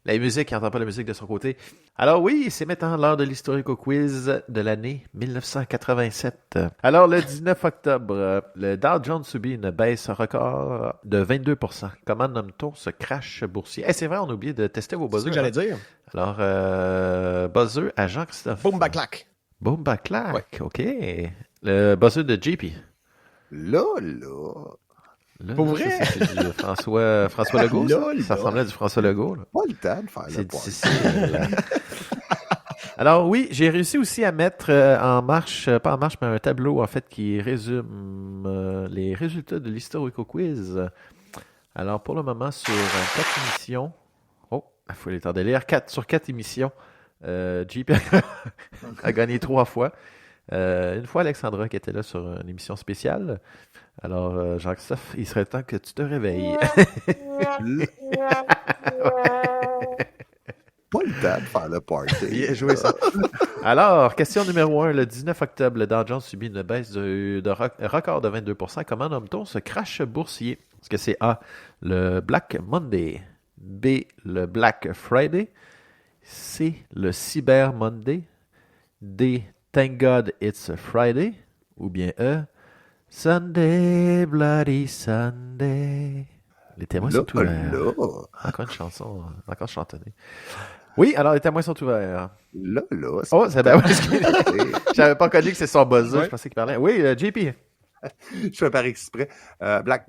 la musique, il n'entend pas la musique de son côté. Alors oui, c'est maintenant l'heure de l'Historico Quiz de l'année 1987. Alors le 19 octobre, le Dow Jones subit une baisse record de 22%. Comment nomme-t-on ce crash boursier? C'est vrai, on a oublié de tester vos buzzers. C'est ce que j'allais dire. Alors, buzzer à Jean-Christophe. Boom, backlack. Boom, backlack, ouais. OK. Le buzzer de JP. Là. Pour vrai? C'est du François Legault, ça? Ça ressemblait à du François Legault. Là. Pas le temps de faire c'est difficile. Alors oui, j'ai réussi aussi à mettre pas en marche, mais un tableau en fait qui résume les résultats de l'Historico Quiz. Alors pour le moment, sur 4 émissions, il faut les temps de lire, sur 4 émissions, JP a gagné 3 fois. Une fois Alexandra qui était là sur une émission spéciale. Alors, Jean-Christophe, il serait temps que tu te réveilles. Pas le temps de faire le party. Bien joué, ça. Alors, question numéro 1. Le 19 octobre, le Dow Jones subit une baisse de record de 22%. Comment nomme-t-on ce crash boursier? Est-ce que c'est A, le Black Monday, B, le Black Friday, C, le Cyber Monday, D, Thank God It's a Friday, ou bien E, Sunday, Bloody Sunday. Les témoins sont ouverts. Encore une chanson, encore chantonnée. Oui, alors les témoins sont ouverts. C'est bien. J'avais pas connu que c'est son buzzer, ouais. Je pensais qu'il parlait. Oui, JP. Je fais par exprès. Black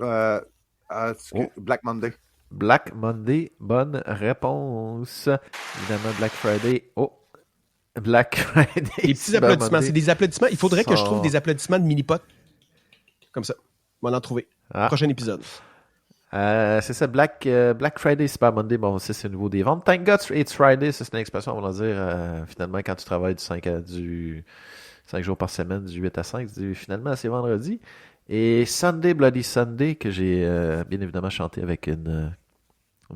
Monday. Black Monday, bonne réponse. Évidemment, Black Friday. Black Friday. Les petits applaudissements, c'est des applaudissements. Il faudrait que je trouve des applaudissements de mini-pot. Comme ça. On va en trouver. Prochain épisode. C'est ça, Black Friday, Cyber Monday, bon, ça c'est au niveau des ventes. Thank God It's Friday, ça c'est une expression, on va dire, finalement, quand tu travailles du 5 jours par semaine, du 8 à 5. Finalement, c'est vendredi. Et Sunday Bloody Sunday, que j'ai bien évidemment chanté avec une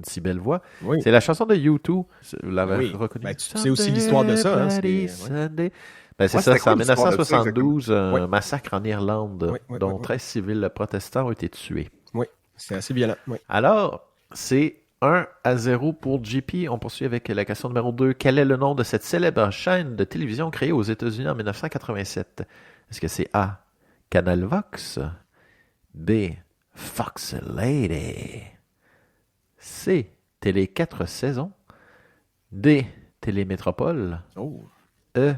si belle voix. Oui. C'est la chanson de U2. Vous l'avez reconnue? Ben, tu sais aussi l'histoire de ça. Hein, Bloody Sunday. Ben, c'est Ouais, ça, c'était c'est en quoi l'histoire de ça, 1972, un Oui. massacre en Irlande, dont 13 civils protestants ont été tués. Oui, c'est assez violent. Oui. Alors, c'est 1-0 pour JP. On poursuit avec la question numéro 2. Quel est le nom de cette célèbre chaîne de télévision créée aux États-Unis en 1987? Est-ce que c'est A, Canal Vox, B, Fox Lady, C, Télé 4 saisons, D, Télé Métropole, Oh. E,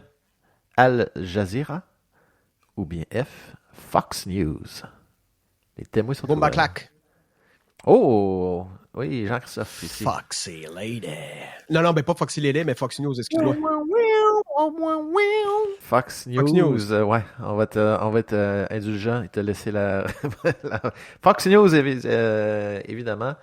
Al Jazeera, ou bien F, Fox News? Les témoins sont Boomba ouverts. clac. Oh, oui, Jean-Christophe ici. Foxy Lady. Non, ben pas Foxy Lady, mais Fox News, excuse-moi. Fox News, Fox News. Ouais, on va être indulgent et te laisser la... Fox News, évidemment.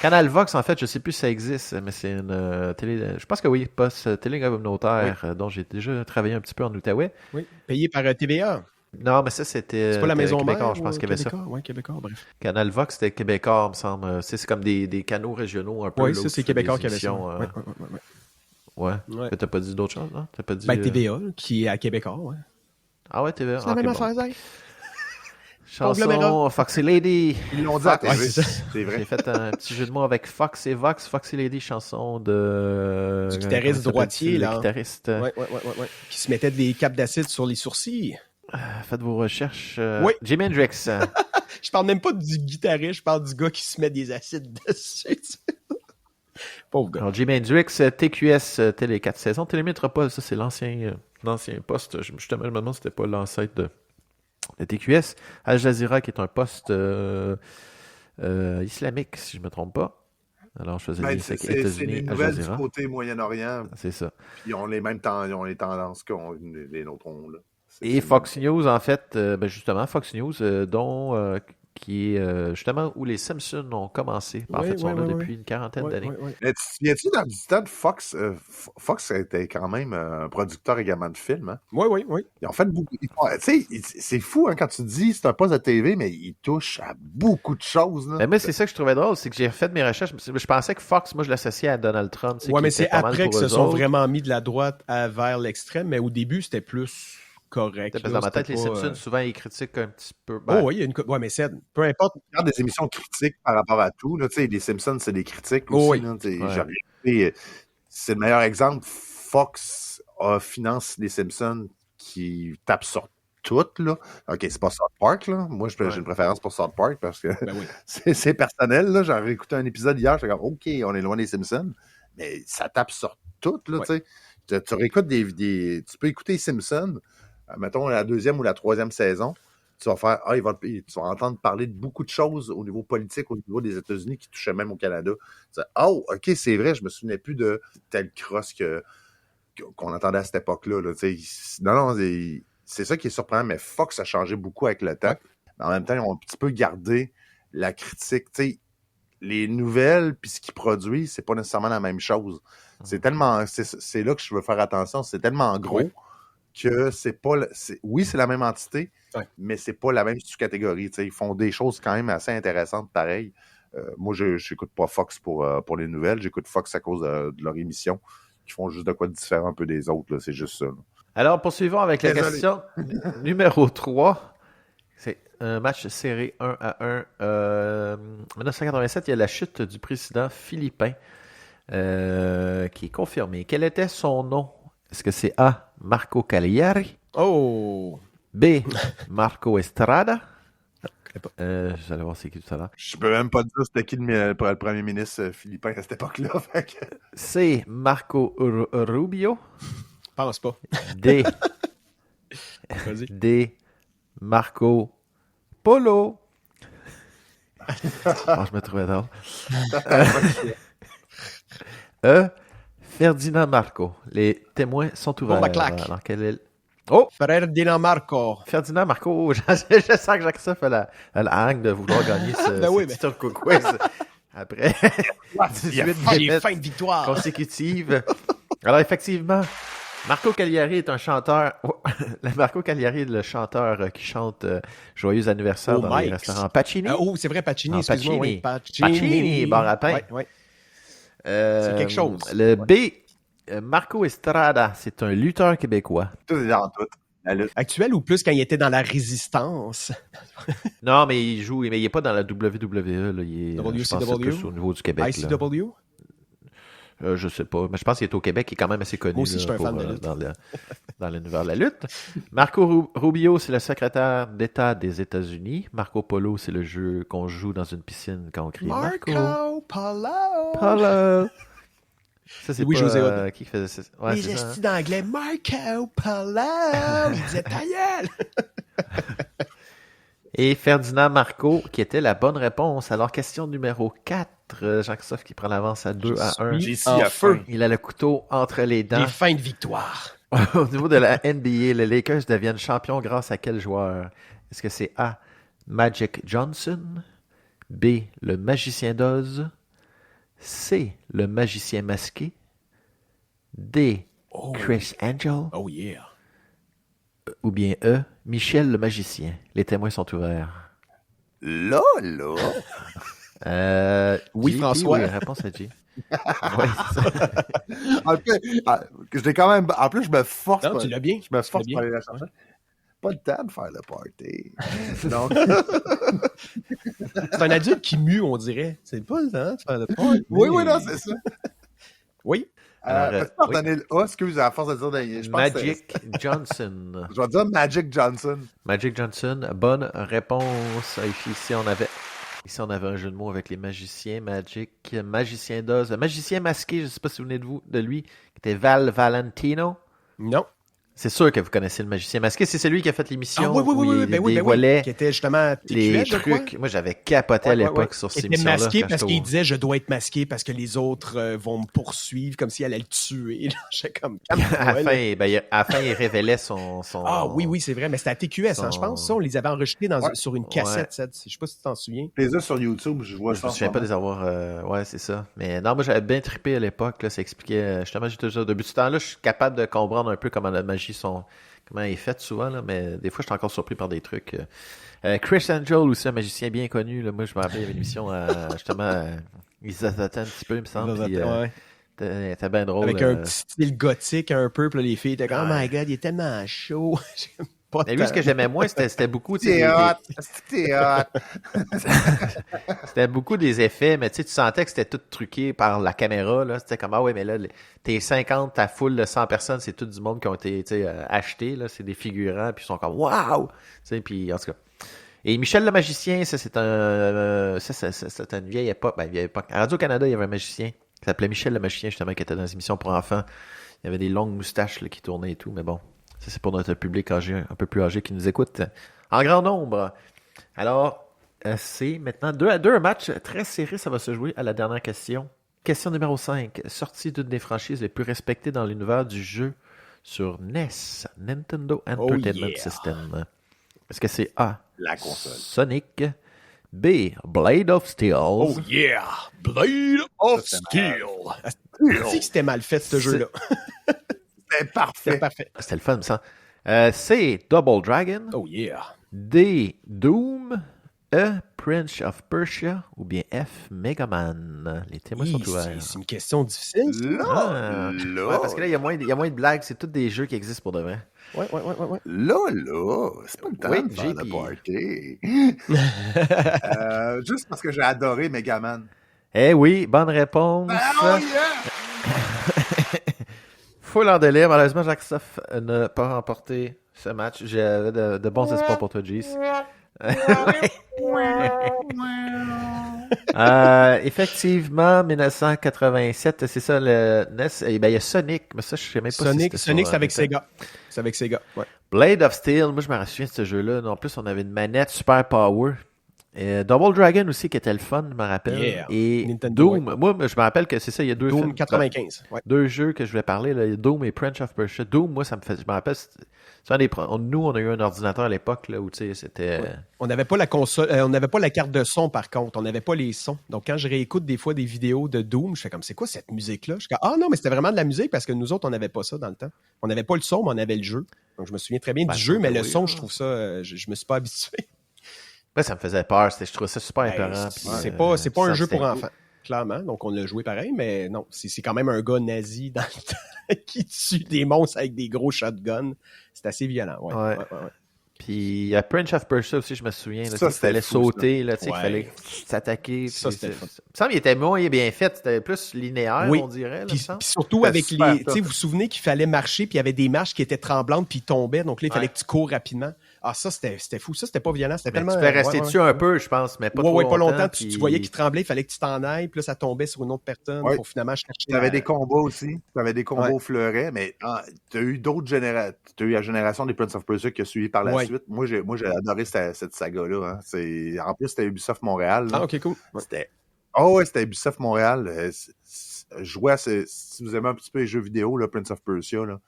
Canal Vox, en fait, je sais plus si ça existe, mais c'est une télé... Je pense que oui, poste télé communautaire, dont j'ai déjà travaillé un petit peu en Outaouais. Oui, payé par TVA. Non, mais ça, c'était... C'est pas la maison Québécois, mère, je pense qu'il y avait ça. Oui, Québécois, bref. Canal Vox, c'était Québécois, me semble. C'est comme des canaux régionaux un peu. Oui, là, ça, où c'est tu fais Québécois des qui avait ça. émissions, Ouais. Ouais. Mais t'as pas dit d'autres choses, non? T'as pas dit... Ben, TVA, qui est à Québécois, ouais. Ah ouais, TVA. C'est la même affaire, Zach. Chanson Conglomérat. Foxy Lady. Ils l'ont dit à la Ouais, TV, c'est ça. c'est vrai. J'ai fait un petit jeu de mots avec Fox et Vox. Foxy Lady, chanson de... Du guitariste comment droitier, s'appelle-t-il, là. le guitariste. Ouais. Qui se mettait des capes d'acide sur les sourcils. Faites vos recherches. Oui. Jimi Hendrix. Je parle même pas du guitariste, je parle du gars qui se met des acides dessus. Pauvre gars. Alors, Jimi Hendrix, TQS, Télé 4 saisons. Télé Métropole, ça, c'est l'ancien poste. Justement, je me demande si c'était pas l'ancêtre de TQS. Al Jazeera, qui est un poste islamique, si je me trompe pas. Alors, je faisais Ben, les c'est États-Unis, les Al nouvelles du Jazeera. côté Moyen-Orient, C'est ça. puis ils ont les mêmes ils ont les tendances que les nôtres ont. Là. Et Fox News, en fait, ben justement, Fox News, dont qui est justement où les Simpsons ont commencé. En fait, ils sont là depuis une quarantaine d'années. Mais tu te souviens-tu, dans le temps de Fox, Fox était quand même un producteur également de films. Hein? Oui. Ils ont fait beaucoup. Tu sais, c'est fou hein, quand tu dis c'est un poste de TV, mais ils touchent à beaucoup de choses. Là. Mais moi, c'est ça que je trouvais drôle, c'est que j'ai refait mes recherches. Je pensais que Fox, moi, je l'associais à Donald Trump. Ouais, mais c'est après qu'ils se sont vraiment mis de la droite vers l'extrême, mais au début, c'était plus correct. Parce que dans ma tête, les Simpsons, souvent, ils critiquent un petit peu. Ben... Oh oui, il y a une... Ouais, mais c'est... Peu importe. Regarde des émissions critiques par rapport à tout. Là, les Simpsons, c'est des critiques aussi. Là, c'est le meilleur exemple. Fox finance les Simpsons qui tapent sur toutes. Là. OK, c'est pas South Park. Là. Moi, j'ai une préférence pour South Park parce que c'est personnel. Là. J'en ai écouté un épisode hier. J'étais comme, OK, on est loin des Simpsons. Mais ça tape sur toutes. Là, tu réécoutes tu peux écouter les Simpsons. Mettons la 2e ou la 3e saison, tu vas faire tu vas entendre parler de beaucoup de choses au niveau politique, au niveau des États-Unis qui touchaient même au Canada. Tu dis, OK, c'est vrai, je me souvenais plus de telle crosse qu'on entendait à cette époque-là. Là, non, c'est ça qui est surprenant, mais Fox a changé beaucoup avec le temps. Mais en même temps, ils ont un petit peu gardé la critique. T'sais, les nouvelles puis ce qu'ils produisent, c'est pas nécessairement la même chose. C'est là que je veux faire attention. C'est tellement gros que c'est pas... Oui, c'est la même entité, mais c'est pas la même sous-catégorie. Ils font des choses quand même assez intéressantes, pareil. Moi, je n'écoute pas Fox pour les nouvelles. J'écoute Fox à cause de leur émission, qui font juste de quoi de différent un peu des autres. Là. C'est juste ça. Là. Alors, poursuivons avec la question numéro 3. C'est un match serré 1-1. En 1987, il y a la chute du président philippin qui est confirmée. Quel était son nom? Est-ce que c'est A, Marco Cagliari? Oh! B, Marco Estrada? J'allais voir c'est qui tout à l'heure. Je peux même pas dire c'était qui le premier ministre philippin à cette époque-là. C, Marco Rubio? Pense pas. D, D, Marco Polo? Je me trouvais drôle. E, Ferdinand Marco. Les témoins sont ouverts. Alors, quel est... Oh! Ferdinand Marco. Ferdinand Marco. Je sens que Jacques-Christophe a la haine de vouloir gagner ce Turco Quiz. Après 18 défaites consécutives. Alors, effectivement, Marco Cagliari est un chanteur. Marco Cagliari est le chanteur qui chante Joyeux anniversaire dans les restaurants Pacini. C'est vrai, Pacini, excuse-moi. Oui, Pacini, bar à pain. Ouais. C'est quelque chose. Le B, Marco Estrada, c'est un lutteur québécois. Tout est dans tout. Actuel ou plus quand il était dans la Résistance? Non, mais il joue, mais il n'est pas dans la WWE. Là. Il est, WCW? je pense que c'est plus au niveau du Québec. ICW? Je sais pas, mais je pense qu'il est au Québec, il est quand même assez connu. Moi aussi, je suis un fan de lutte. Dans l'univers de la lutte. Marco Rubio, c'est le secrétaire d'État des États-Unis. Marco Polo, c'est le jeu qu'on joue dans une piscine quand on crie Marco Polo! Polo! Ça, c'est Louis José Hood. Qui faisait ça? Ouais, les estis d'anglais, Marco Polo! Il disait ta gueule! Et Ferdinand Marco, qui était la bonne réponse. Alors, question numéro 4. Jean-Christophe qui prend l'avance à 2-1. JC à feu. Il a le couteau entre les dents. Les fins de victoire. Au niveau de la NBA, les Lakers deviennent champions grâce à quel joueur? Est-ce que c'est A, Magic Johnson, B, le magicien d'Oz, C, le magicien masqué, D, Chris Angel, Oh yeah. ou bien E, Michel le magicien? Les témoins sont ouverts. Là. Oui, J, François. Oui, réponse à J. Oui, c'est ça. Je l'ai quand même. En plus, je me force. Non, tu l'as bien. Je me force Tu l'as pour bien. aller la chercher. Pas le temps de faire le party. Donc, C'est un adulte qui mue, on dirait. C'est pas le temps de faire le point. oui, non, c'est ça. Oui. Alors, Peux-tu me donner le A, excuse, à force de dire. Je pense que Magic Johnson. je vais dire Magic Johnson. Magic Johnson, bonne réponse. Ici, on avait un jeu de mots avec les magiciens. Magicien d'Oz. Magicien masqué, je ne sais pas si vous venez de lui, qui était Val Valentino. Non. C'est sûr que vous connaissez le magicien masqué. C'est celui qui a fait l'émission où il oui, dévoilait qui était justement les TQS, je crois. trucs. Moi, j'avais capoté à l'époque sur Il ces était émissions-là. masqué quand parce j'étais qu'il disait je dois être masqué parce que les autres vont me poursuivre comme si elle allait le tuer. J'étais comme à la fin, il révélait son... Ah oui, c'est vrai, mais c'était à TQS, hein, je pense. Ça, on les avait enregistrés sur une cassette. Ça. Je sais pas si tu t'en souviens. Les autres sur YouTube, je vois Je ça. me souviens pas des avoir... Ouais, c'est ça. Mais non, moi, j'avais bien trippé à l'époque. Là, ça expliquait... Justement, j'étais déjà... Depuis ce temps-là, je suis capable de comprendre un peu comment la magie comment elle est faite souvent, là, mais des fois, je suis encore surpris par des trucs. Chris Angel, aussi un magicien bien connu. Là, moi, je me rappelle, il y avait une émission justement, ils s'attendaient un petit peu, il me semble. C'était bien drôle. Avec un petit style gothique un peu, puis là, les filles étaient comme « Oh my God, il est tellement chaud! » Mais lui, ce que j'aimais moins, c'était beaucoup... C'était C'était beaucoup des effets, mais tu sentais que c'était tout truqué par la caméra. Là. C'était comme, ah ouais, mais là, tes 50, ta foule de 100 personnes, c'est tout du monde qui ont été achetés. Là. C'est des figurants, puis ils sont comme, waouh! Puis en tout cas. Et Michel le magicien, ça, c'est c'était une vieille époque. Ben, vieille époque. À Radio-Canada, il y avait un magicien qui s'appelait Michel le magicien, justement, qui était dans des émissions pour enfants. Il y avait des longues moustaches là, qui tournaient et tout, mais bon. Ça, c'est pour notre public âgé, un peu plus âgé qui nous écoute en grand nombre. Alors, c'est maintenant 2-2, un match très serré, ça va se jouer à la dernière question. Question numéro 5. Sortie d'une des franchises les plus respectées dans l'univers du jeu sur NES, Nintendo Entertainment System. Est-ce que c'est A, la console, Sonic, B, Blade of Steel. Oh yeah! Blade of Steel! C'est que c'était mal fait, ce jeu-là. C'était parfait. C'était le fun, ça. C, Double Dragon. Oh yeah! D, Doom. E, Prince of Persia. Ou bien F, Mega Man. Les témoins sont ouverts. C'est une question difficile. Là. Ouais, parce que là, il y a moins de blagues. C'est tous des jeux qui existent pour de vrai. Ouais. Là. C'est pas le temps de faire le party. Juste parce que j'ai adoré Megaman. Eh oui, bonne réponse. Oh yeah! Full en délire. Malheureusement, Jacques-Christophe n'a pas remporté ce match. J'avais de bons espoirs pour toi, Jace. Effectivement, 1987, c'est ça le NES. Eh ben, il y a Sonic, mais ça, je sais même pas Sonic, si Sonic, c'est avec Sega. C'est avec Sega, ouais. Blade of Steel, moi, je me souviens de ce jeu-là. En plus, on avait une manette Super Power. Double Dragon aussi, qui était le fun, je me rappelle. Yeah. Et Nintendo, Doom. Moi, je me rappelle que c'est ça, il y a deux Doom films, 95. Ouais. deux jeux que je voulais parler, là, Doom et Prince of Persia. Doom, moi, ça me fait. Je me rappelle, nous, on a eu un ordinateur à l'époque là, où c'était. Ouais. On n'avait pas la console, on n'avait pas la carte de son par contre, on n'avait pas les sons. Donc quand je réécoute des fois des vidéos de Doom, je fais comme c'est quoi cette musique-là? Je suis comme, ah non, mais c'était vraiment de la musique parce que nous autres, on n'avait pas ça dans le temps. On n'avait pas le son, mais on avait le jeu. Donc je me souviens très bien du jeu, mais le son, je trouve ça, je me suis pas habitué. Ouais, ça me faisait peur, je trouvais ça super épeurant. C'est pas un jeu pour enfants, clairement. Donc on l'a joué pareil, mais non, c'est quand même un gars nazi dans le temps qui tue des monstres avec des gros shotguns. C'est assez violent, ouais. Puis à Prince of Persia aussi, je me souviens, là, ça, il fallait sauter, là, ouais. il fallait s'attaquer. Ça, c'était il me semble qu'il était moins bien fait, c'était plus linéaire, oui. On dirait. Puis surtout avec les... Tu sais, vous vous souvenez qu'il fallait marcher, puis il y avait des marches qui étaient tremblantes, puis ils tombaient, donc là, il fallait que tu cours rapidement. Ah, ça, c'était fou. Ça, c'était pas violent. C'était tellement... Tu pouvais rester dessus un peu, je pense, mais pas trop longtemps. Pas longtemps. Puis... Tu voyais qu'il tremblait, il fallait que tu t'en ailles, puis là, ça tombait sur une autre personne pour finalement chercher... Tu avais des combos aussi. Tu avais des combos fleurets, mais tu as eu d'autres générations. Tu as eu la génération des Prince of Persia qui a suivi par la suite. Moi, j'ai adoré cette saga-là. Hein. En plus, c'était Ubisoft Montréal. Là. Ah, OK, cool. C'était Ubisoft Montréal. Si vous aimez un petit peu les jeux vidéo, là, Prince of Persia, là,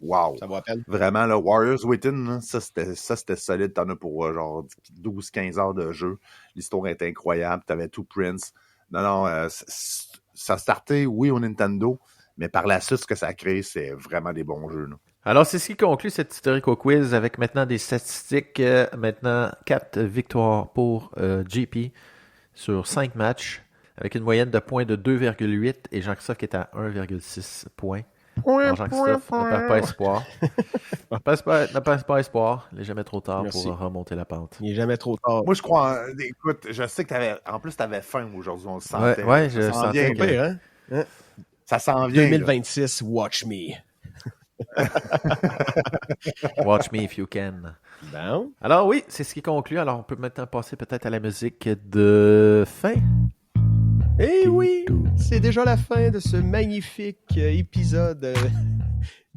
wow. Ça vaut la peine. Vraiment, là, Warriors Within, là, ça, c'était solide. T'en as pour genre 12-15 heures de jeu. L'histoire est incroyable. T'avais tout Prince. Non, ça startait, oui, au Nintendo, mais par la suite, ce que ça a créé, c'est vraiment des bons jeux. Là. Alors, c'est ce qui conclut cet historico quiz avec maintenant des statistiques. Maintenant, 4 victoires pour JP sur 5 matchs, avec une moyenne de points de 2,8 et Jean-Christophe qui est à 1,6 points. Alors, Jean-Christophe, ne perd pas espoir. Ne perd pas espoir. Il n'est jamais trop tard pour remonter la pente. Il n'est jamais trop tard. Moi, je crois... écoute, je sais que en plus, tu avais faim aujourd'hui, on le sentait. Ouais, je sentais que... Pire, hein? Ça s'en vient. 2026, là. Watch me. Watch me if you can. Bon. Alors oui, c'est ce qui conclut. Alors, on peut maintenant passer peut-être à la musique de fin. Eh oui, c'est déjà la fin de ce magnifique épisode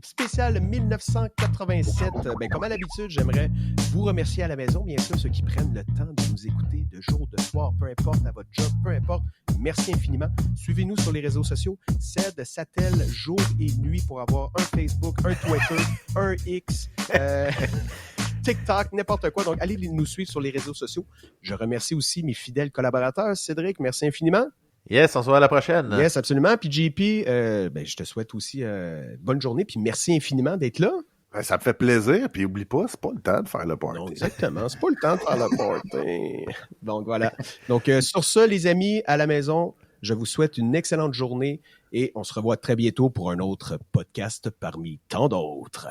spécial 1987. Ben, comme à l'habitude, j'aimerais vous remercier à la maison, bien sûr, ceux qui prennent le temps de nous écouter de jour, de soir, peu importe, à votre job, peu importe. Merci infiniment. Suivez-nous sur les réseaux sociaux. CED s'attelle jour et nuit pour avoir un Facebook, un Twitter, un X, TikTok, n'importe quoi. Donc, allez nous suivre sur les réseaux sociaux. Je remercie aussi mes fidèles collaborateurs. Cédric, merci infiniment. Yes, on se voit à la prochaine. Yes, absolument. Puis JP, je te souhaite aussi bonne journée. Puis merci infiniment d'être là. Ça me fait plaisir. Puis oublie pas, c'est pas le temps de faire le party. Non, exactement, c'est pas le temps de faire le party. Donc voilà. Donc sur ce, les amis, à la maison, je vous souhaite une excellente journée et on se revoit très bientôt pour un autre podcast parmi tant d'autres.